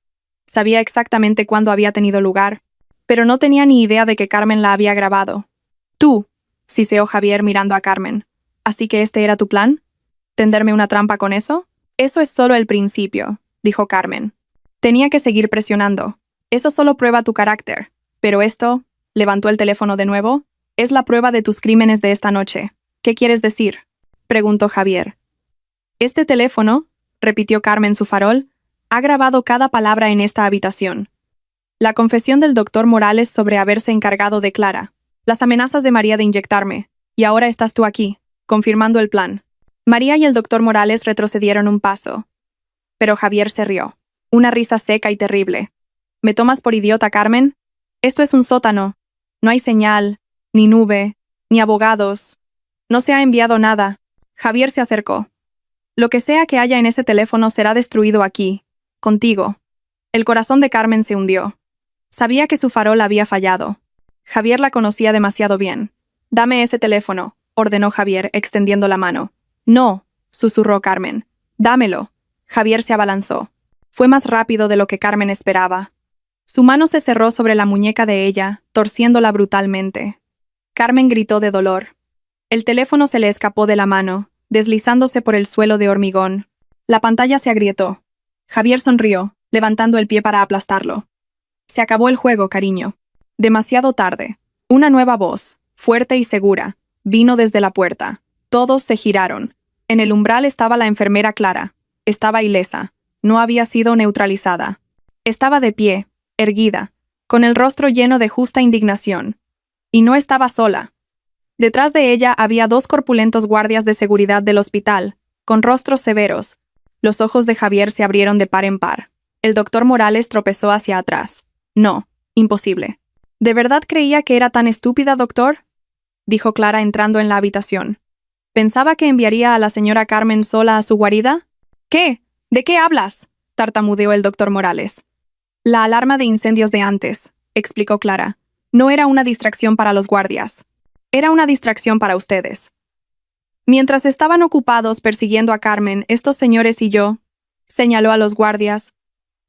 Sabía exactamente cuándo había tenido lugar, pero no tenía ni idea de que Carmen la había grabado. «Tú», siseó Javier mirando a Carmen. «¿Así que este era tu plan? ¿Tenderme una trampa con eso?» «Eso es solo el principio», dijo Carmen. «Tenía que seguir presionando. Eso solo prueba tu carácter. Pero esto», levantó el teléfono de nuevo, «es la prueba de tus crímenes de esta noche». «¿Qué quieres decir?», preguntó Javier. «Este teléfono», repitió Carmen su farol, «ha grabado cada palabra en esta habitación. La confesión del doctor Morales sobre haberse encargado de Clara. Las amenazas de María de inyectarme. Y ahora estás tú aquí, confirmando el plan». María y el doctor Morales retrocedieron un paso. Pero Javier se rió. Una risa seca y terrible. «¿Me tomas por idiota, Carmen? Esto es un sótano. No hay señal, ni nube, ni abogados. No se ha enviado nada». Javier se acercó. «Lo que sea que haya en ese teléfono será destruido aquí, contigo». El corazón de Carmen se hundió. Sabía que su farol había fallado. Javier la conocía demasiado bien. «Dame ese teléfono», ordenó Javier, extendiendo la mano. «No», susurró Carmen. «Dámelo». Javier se abalanzó. Fue más rápido de lo que Carmen esperaba. Su mano se cerró sobre la muñeca de ella, torciéndola brutalmente. Carmen gritó de dolor. El teléfono se le escapó de la mano, deslizándose por el suelo de hormigón. La pantalla se agrietó. Javier sonrió, levantando el pie para aplastarlo. «Se acabó el juego, cariño». Demasiado tarde. Una nueva voz, fuerte y segura, vino desde la puerta. Todos se giraron. En el umbral estaba la enfermera Clara. Estaba ilesa. No había sido neutralizada. Estaba de pie, erguida, con el rostro lleno de justa indignación. Y no estaba sola. Detrás de ella había 2 corpulentos guardias de seguridad del hospital, con rostros severos. Los ojos de Javier se abrieron de par en par. El doctor Morales tropezó hacia atrás. «No, imposible». «¿De verdad creía que era tan estúpida, doctor?», dijo Clara entrando en la habitación. «¿Pensaba que enviaría a la señora Carmen sola a su guarida?» «¿Qué? ¿De qué hablas?», tartamudeó el doctor Morales. «La alarma de incendios de antes», explicó Clara. «No era una distracción para los guardias. Era una distracción para ustedes. Mientras estaban ocupados persiguiendo a Carmen, estos señores y yo», señaló a los guardias,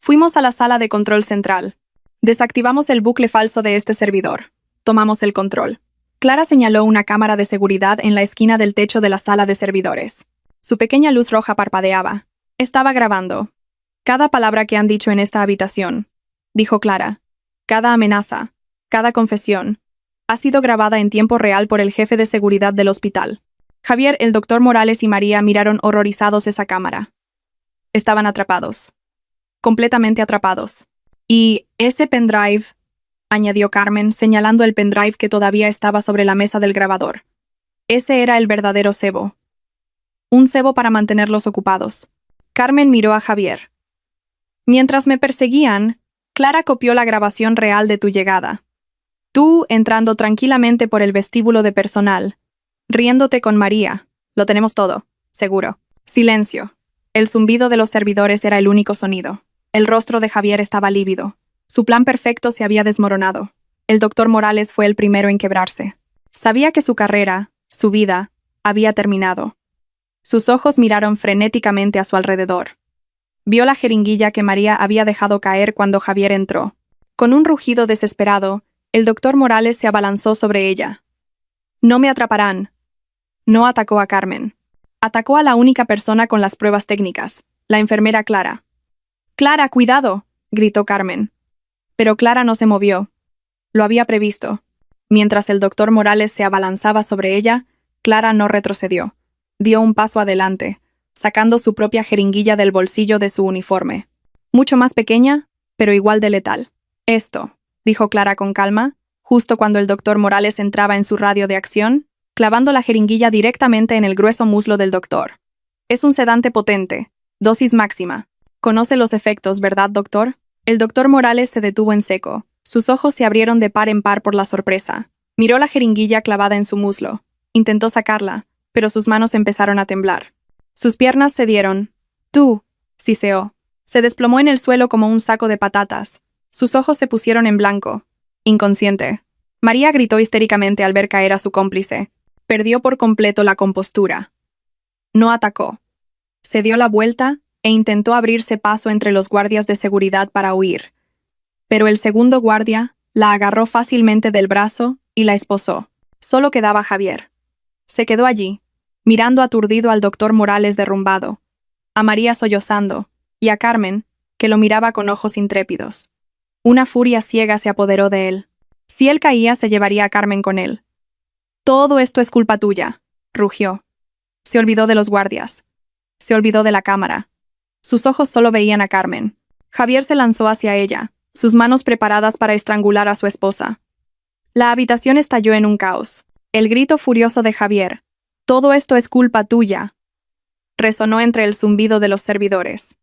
«fuimos a la sala de control central. Desactivamos el bucle falso de este servidor. Tomamos el control». Clara señaló una cámara de seguridad en la esquina del techo de la sala de servidores. Su pequeña luz roja parpadeaba. «Estaba grabando. Cada palabra que han dicho en esta habitación», dijo Clara. «Cada amenaza, cada confesión, ha sido grabada en tiempo real por el jefe de seguridad del hospital. Javier, el doctor Morales y María miraron horrorizados esa cámara. Estaban atrapados. Completamente atrapados. Y ese pendrive, añadió Carmen, señalando el pendrive que todavía estaba sobre la mesa del grabador. Ese era el verdadero cebo. Un cebo para mantenerlos ocupados. Carmen miró a Javier. Mientras me perseguían, Clara copió la grabación real de tu llegada. Tú entrando tranquilamente por el vestíbulo de personal, riéndote con María. Lo tenemos todo, seguro. Silencio. El zumbido de los servidores era el único sonido. El rostro de Javier estaba lívido. Su plan perfecto se había desmoronado. El doctor Morales fue el primero en quebrarse. Sabía que su carrera, su vida, había terminado. Sus ojos miraron frenéticamente a su alrededor. Vio la jeringuilla que María había dejado caer cuando Javier entró. Con un rugido desesperado, el doctor Morales se abalanzó sobre ella. No me atraparán. No atacó a Carmen. Atacó a la única persona con las pruebas técnicas, la enfermera Clara. «Clara, cuidado», gritó Carmen. Pero Clara no se movió. Lo había previsto. Mientras el doctor Morales se abalanzaba sobre ella, Clara no retrocedió. Dio un paso adelante, sacando su propia jeringuilla del bolsillo de su uniforme. Mucho más pequeña, pero igual de letal. «Esto», dijo Clara con calma, justo cuando el doctor Morales entraba en su radio de acción, clavando la jeringuilla directamente en el grueso muslo del doctor. «Es un sedante potente. Dosis máxima. Conoce los efectos, ¿verdad, doctor?» El doctor Morales se detuvo en seco. Sus ojos se abrieron de par en par por la sorpresa. Miró la jeringuilla clavada en su muslo. Intentó sacarla, pero sus manos empezaron a temblar. Sus piernas cedieron. «Tú», siseó. Se desplomó en el suelo como un saco de patatas. Sus ojos se pusieron en blanco. Inconsciente. María gritó histéricamente al ver caer a su cómplice. Perdió por completo la compostura. No atacó. Se dio la vuelta e intentó abrirse paso entre los guardias de seguridad para huir. Pero el segundo guardia la agarró fácilmente del brazo y la esposó. Solo quedaba Javier. Se quedó allí, mirando aturdido al doctor Morales derrumbado, a María sollozando y a Carmen, que lo miraba con ojos intrépidos. Una furia ciega se apoderó de él. Si él caía, se llevaría a Carmen con él. «Todo esto es culpa tuya», rugió. Se olvidó de los guardias. Se olvidó de la cámara. Sus ojos solo veían a Carmen. Javier se lanzó hacia ella, sus manos preparadas para estrangular a su esposa. La habitación estalló en un caos. El grito furioso de Javier, «Todo esto es culpa tuya», resonó entre el zumbido de los servidores.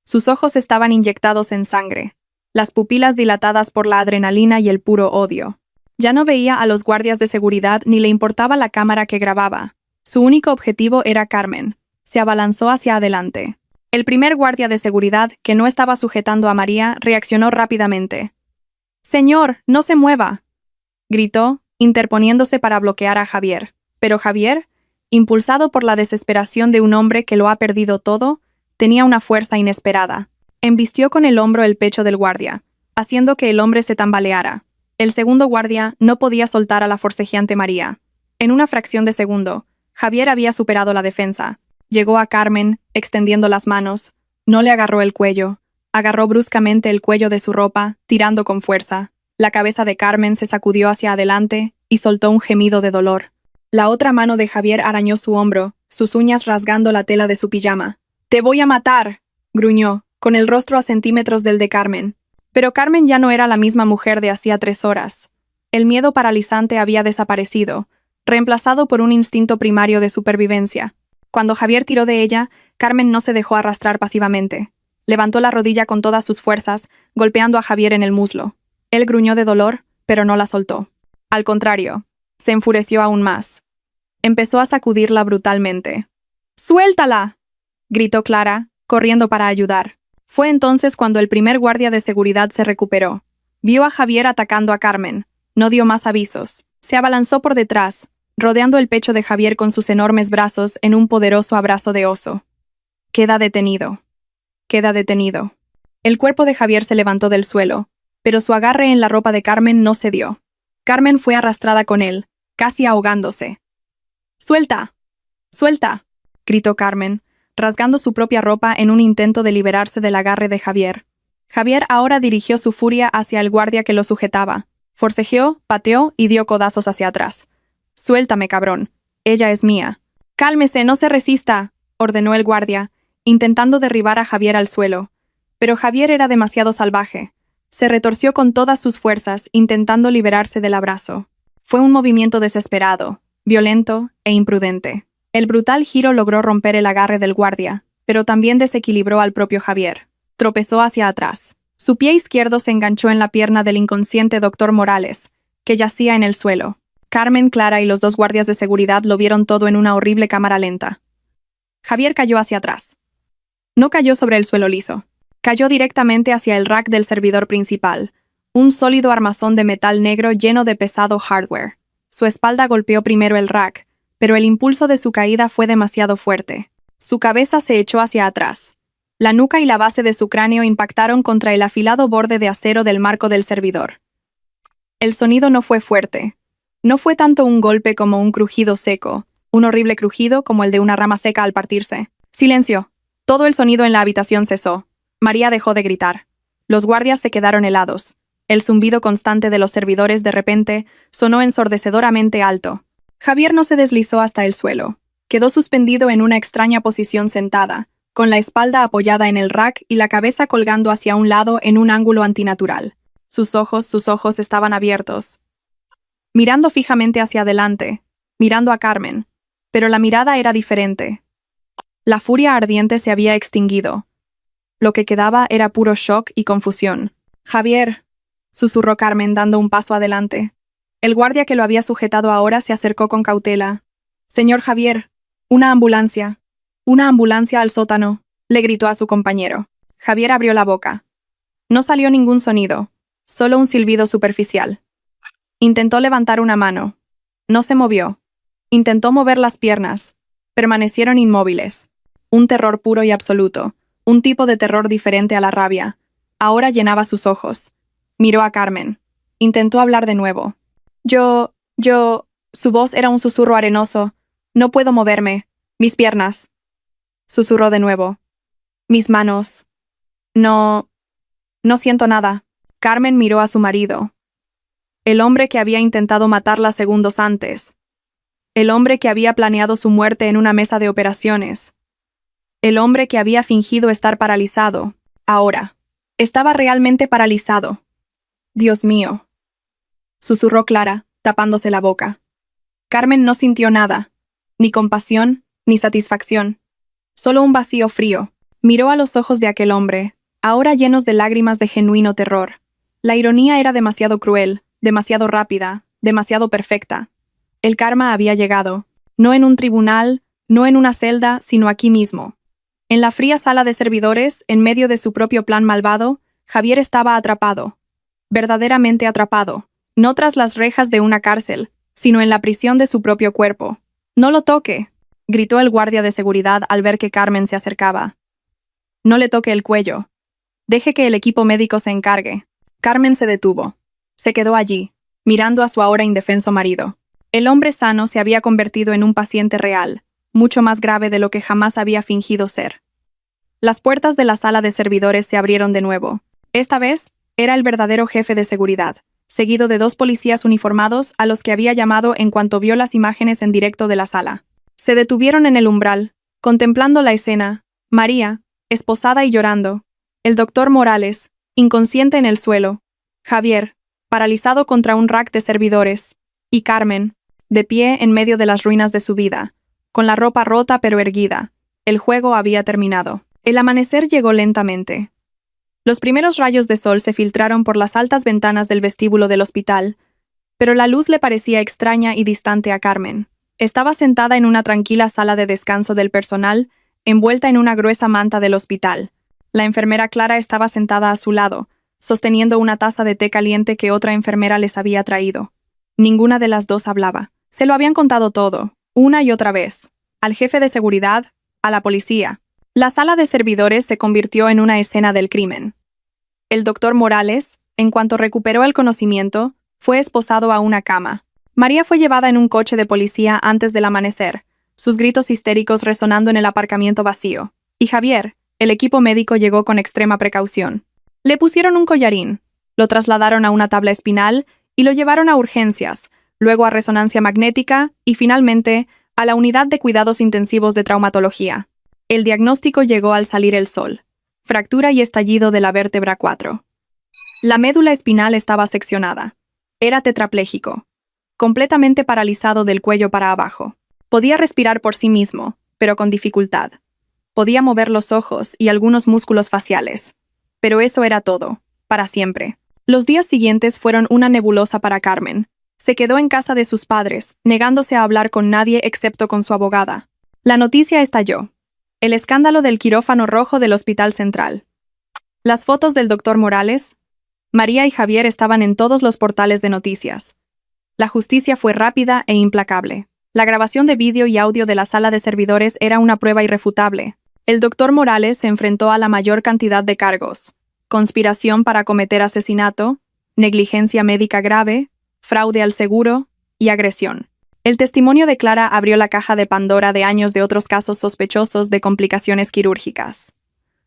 Sus ojos estaban inyectados en sangre, las pupilas dilatadas por la adrenalina y el puro odio. Ya no veía a los guardias de seguridad ni le importaba la cámara que grababa. Su único objetivo era Carmen. Se abalanzó hacia adelante. El primer guardia de seguridad, que no estaba sujetando a María, reaccionó rápidamente. «Señor, no se mueva», gritó, interponiéndose para bloquear a Javier. Pero Javier, impulsado por la desesperación de un hombre que lo ha perdido todo, tenía una fuerza inesperada. Embistió con el hombro el pecho del guardia, haciendo que el hombre se tambaleara. El segundo guardia no podía soltar a la forcejeante María. En una fracción de segundo, Javier había superado la defensa. Llegó a Carmen, extendiendo las manos. No le agarró el cuello. Agarró bruscamente el cuello de su ropa, tirando con fuerza. La cabeza de Carmen se sacudió hacia adelante y soltó un gemido de dolor. La otra mano de Javier arañó su hombro, sus uñas rasgando la tela de su pijama. «¡Te voy a matar!», gruñó, con el rostro a centímetros del de Carmen. Pero Carmen ya no era la misma mujer de hacía 3 horas. El miedo paralizante había desaparecido, reemplazado por un instinto primario de supervivencia. Cuando Javier tiró de ella, Carmen no se dejó arrastrar pasivamente. Levantó la rodilla con todas sus fuerzas, golpeando a Javier en el muslo. Él gruñó de dolor, pero no la soltó. Al contrario, se enfureció aún más. Empezó a sacudirla brutalmente. «¡Suéltala!», gritó Clara, corriendo para ayudar. Fue entonces cuando el primer guardia de seguridad se recuperó. Vio a Javier atacando a Carmen. No dio más avisos. Se abalanzó por detrás, rodeando el pecho de Javier con sus enormes brazos en un poderoso abrazo de oso. «Queda detenido. Queda detenido». El cuerpo de Javier se levantó del suelo, pero su agarre en la ropa de Carmen no cedió. Carmen fue arrastrada con él, casi ahogándose. «¡Suelta! ¡Suelta!», gritó Carmen, rasgando su propia ropa en un intento de liberarse del agarre de Javier. Javier ahora dirigió su furia hacia el guardia que lo sujetaba. Forcejeó, pateó y dio codazos hacia atrás. «Suéltame, cabrón. Ella es mía». Cálmese, no se resista, ordenó el guardia, intentando derribar a Javier al suelo. Pero Javier era demasiado salvaje. Se retorció con todas sus fuerzas, intentando liberarse del abrazo. Fue un movimiento desesperado, violento e imprudente. El brutal giro logró romper el agarre del guardia, pero también desequilibró al propio Javier. Tropezó hacia atrás. Su pie izquierdo se enganchó en la pierna del inconsciente doctor Morales, que yacía en el suelo. Carmen, Clara y los dos guardias de seguridad lo vieron todo en una horrible cámara lenta. Javier cayó hacia atrás. No cayó sobre el suelo liso. Cayó directamente hacia el rack del servidor principal, un sólido armazón de metal negro lleno de pesado hardware. Su espalda golpeó primero el rack, pero el impulso de su caída fue demasiado fuerte. Su cabeza se echó hacia atrás. La nuca y la base de su cráneo impactaron contra el afilado borde de acero del marco del servidor. El sonido no fue fuerte. No fue tanto un golpe como un crujido seco, un horrible crujido como el de una rama seca al partirse. Silencio. Todo el sonido en la habitación cesó. María dejó de gritar. Los guardias se quedaron helados. El zumbido constante de los servidores de repente sonó ensordecedoramente alto. Javier no se deslizó hasta el suelo. Quedó suspendido en una extraña posición sentada, con la espalda apoyada en el rack y la cabeza colgando hacia un lado en un ángulo antinatural. Sus ojos estaban abiertos, mirando fijamente hacia adelante, mirando a Carmen. Pero la mirada era diferente. La furia ardiente se había extinguido. Lo que quedaba era puro shock y confusión. «Javier», susurró Carmen dando un paso adelante. El guardia que lo había sujetado ahora se acercó con cautela. «Señor Javier, una ambulancia. Una ambulancia al sótano», le gritó a su compañero. Javier abrió la boca. No salió ningún sonido, solo un silbido superficial. Intentó levantar una mano. No se movió. Intentó mover las piernas. Permanecieron inmóviles. Un terror puro y absoluto. Un tipo de terror diferente a la rabia. Ahora llenaba sus ojos. Miró a Carmen. Intentó hablar de nuevo. Yo... Su voz era un susurro arenoso. «No puedo moverme. Mis piernas». Susurró de nuevo. «Mis manos. No siento nada». Carmen miró a su marido. El hombre que había intentado matarla segundos antes. El hombre que había planeado su muerte en una mesa de operaciones. El hombre que había fingido estar paralizado. Ahora, estaba realmente paralizado. «Dios mío», susurró Clara, tapándose la boca. Carmen no sintió nada, ni compasión, ni satisfacción. Solo un vacío frío. Miró a los ojos de aquel hombre, ahora llenos de lágrimas de genuino terror. La ironía era demasiado cruel, demasiado rápida, demasiado perfecta. El karma había llegado, no en un tribunal, no en una celda, sino aquí mismo. En la fría sala de servidores, en medio de su propio plan malvado, Javier estaba atrapado. Verdaderamente atrapado. No tras las rejas de una cárcel, sino en la prisión de su propio cuerpo. «No lo toque», gritó el guardia de seguridad al ver que Carmen se acercaba. «No le toque el cuello. Deje que el equipo médico se encargue». Carmen se detuvo. Se quedó allí, mirando a su ahora indefenso marido. El hombre sano se había convertido en un paciente real, mucho más grave de lo que jamás había fingido ser. Las puertas de la sala de servidores se abrieron de nuevo. Esta vez, era el verdadero jefe de seguridad, seguido de dos policías uniformados a los que había llamado en cuanto vio las imágenes en directo de la sala. Se detuvieron en el umbral, contemplando la escena, María, esposada y llorando, el doctor Morales, inconsciente en el suelo, Javier, paralizado contra un rack de servidores, y Carmen, de pie en medio de las ruinas de su vida, con la ropa rota pero erguida. El juego había terminado. El amanecer llegó lentamente. Los primeros rayos de sol se filtraron por las altas ventanas del vestíbulo del hospital, pero la luz le parecía extraña y distante a Carmen. Estaba sentada en una tranquila sala de descanso del personal, envuelta en una gruesa manta del hospital. La enfermera Clara estaba sentada a su lado, sosteniendo una taza de té caliente que otra enfermera les había traído. Ninguna de las dos hablaba. Se lo habían contado todo, una y otra vez. Al jefe de seguridad, a la policía. La sala de servidores se convirtió en una escena del crimen. El doctor Morales, en cuanto recuperó el conocimiento, fue esposado a una cama. María fue llevada en un coche de policía antes del amanecer, sus gritos histéricos resonando en el aparcamiento vacío. Y Javier, el equipo médico llegó con extrema precaución. Le pusieron un collarín, lo trasladaron a una tabla espinal y lo llevaron a urgencias, luego a resonancia magnética y finalmente a la unidad de cuidados intensivos de traumatología. El diagnóstico llegó al salir el sol. Fractura y estallido de la vértebra 4. La médula espinal estaba seccionada. Era tetrapléjico. Completamente paralizado del cuello para abajo. Podía respirar por sí mismo, pero con dificultad. Podía mover los ojos y algunos músculos faciales. Pero eso era todo, para siempre. Los días siguientes fueron una nebulosa para Carmen. Se quedó en casa de sus padres, negándose a hablar con nadie excepto con su abogada. La noticia estalló. El escándalo del quirófano rojo del Hospital Central. Las fotos del doctor Morales, María y Javier estaban en todos los portales de noticias. La justicia fue rápida e implacable. La grabación de vídeo y audio de la sala de servidores era una prueba irrefutable. El doctor Morales se enfrentó a la mayor cantidad de cargos: conspiración para cometer asesinato, negligencia médica grave, fraude al seguro y agresión. El testimonio de Clara abrió la caja de Pandora de años de otros casos sospechosos de complicaciones quirúrgicas.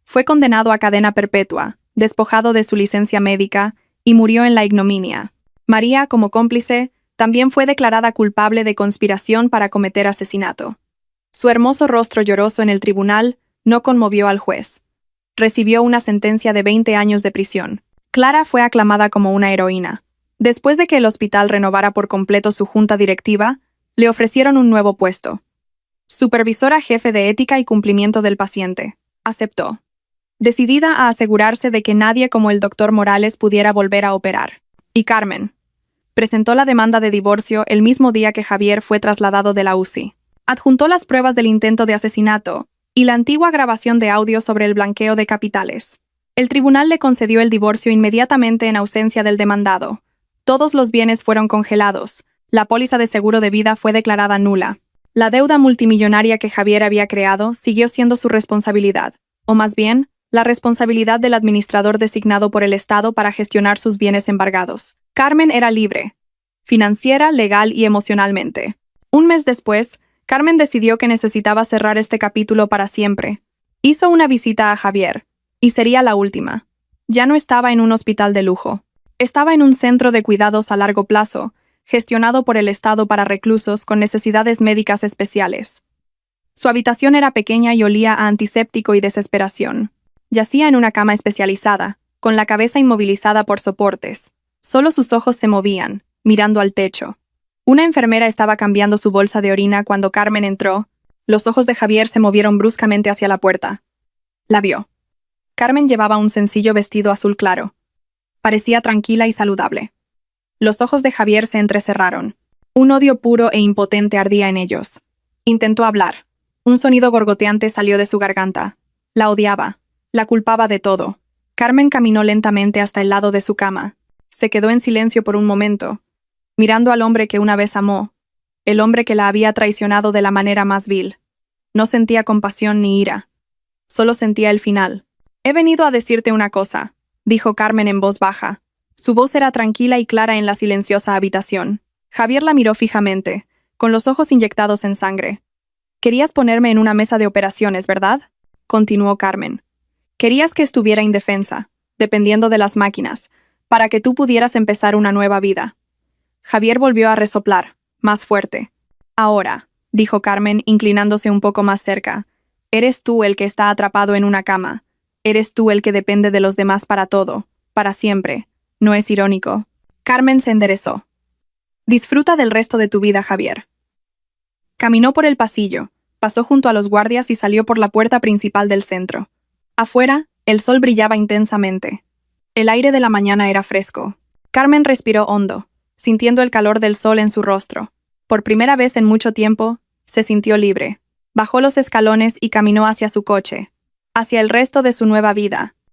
Fue condenado a cadena perpetua, despojado de su licencia médica y murió en la ignominia. María, como cómplice, también fue declarada culpable de conspiración para cometer asesinato. Su hermoso rostro lloroso en el tribunal no conmovió al juez. Recibió una sentencia de 20 años de prisión. Clara fue aclamada como una heroína. Después de que el hospital renovara por completo su junta directiva, le ofrecieron un nuevo puesto. Supervisora jefe de ética y cumplimiento del paciente. Aceptó. Decidida a asegurarse de que nadie como el doctor Morales pudiera volver a operar. Y Carmen presentó la demanda de divorcio el mismo día que Javier fue trasladado de la UCI. Adjuntó las pruebas del intento de asesinato y la antigua grabación de audio sobre el blanqueo de capitales. El tribunal le concedió el divorcio inmediatamente en ausencia del demandado. Todos los bienes fueron congelados. La póliza de seguro de vida fue declarada nula. La deuda multimillonaria que Javier había creado siguió siendo su responsabilidad, o más bien, la responsabilidad del administrador designado por el Estado para gestionar sus bienes embargados. Carmen era libre, financiera, legal y emocionalmente. Un mes después, Carmen decidió que necesitaba cerrar este capítulo para siempre. Hizo una visita a Javier, y sería la última. Ya no estaba en un hospital de lujo. Estaba en un centro de cuidados a largo plazo, gestionado por el Estado para reclusos con necesidades médicas especiales. Su habitación era pequeña y olía a antiséptico y desesperación. Yacía en una cama especializada, con la cabeza inmovilizada por soportes. Solo sus ojos se movían, mirando al techo. Una enfermera estaba cambiando su bolsa de orina cuando Carmen entró. Los ojos de Javier se movieron bruscamente hacia la puerta. La vio. Carmen llevaba un sencillo vestido azul claro. Parecía tranquila y saludable. Los ojos de Javier se entrecerraron. Un odio puro e impotente ardía en ellos. Intentó hablar. Un sonido gorgoteante salió de su garganta. La odiaba. La culpaba de todo. Carmen caminó lentamente hasta el lado de su cama. Se quedó en silencio por un momento, mirando al hombre que una vez amó, el hombre que la había traicionado de la manera más vil. No sentía compasión ni ira. Solo sentía el final. «He venido a decirte una cosa», dijo Carmen en voz baja. Su voz era tranquila y clara en la silenciosa habitación. Javier la miró fijamente, con los ojos inyectados en sangre. «Querías ponerme en una mesa de operaciones, ¿verdad?», continuó Carmen. «Querías que estuviera indefensa, dependiendo de las máquinas, para que tú pudieras empezar una nueva vida». Javier volvió a resoplar, más fuerte. «Ahora», dijo Carmen, inclinándose un poco más cerca, «eres tú el que está atrapado en una cama. Eres tú el que depende de los demás para todo, para siempre. ¿No es irónico?». Carmen se enderezó. «Disfruta del resto de tu vida, Javier». Caminó por el pasillo, pasó junto a los guardias y salió por la puerta principal del centro. Afuera, el sol brillaba intensamente. El aire de la mañana era fresco. Carmen respiró hondo, sintiendo el calor del sol en su rostro. Por primera vez en mucho tiempo, se sintió libre. Bajó los escalones y caminó hacia su coche, hacia el resto de su nueva vida,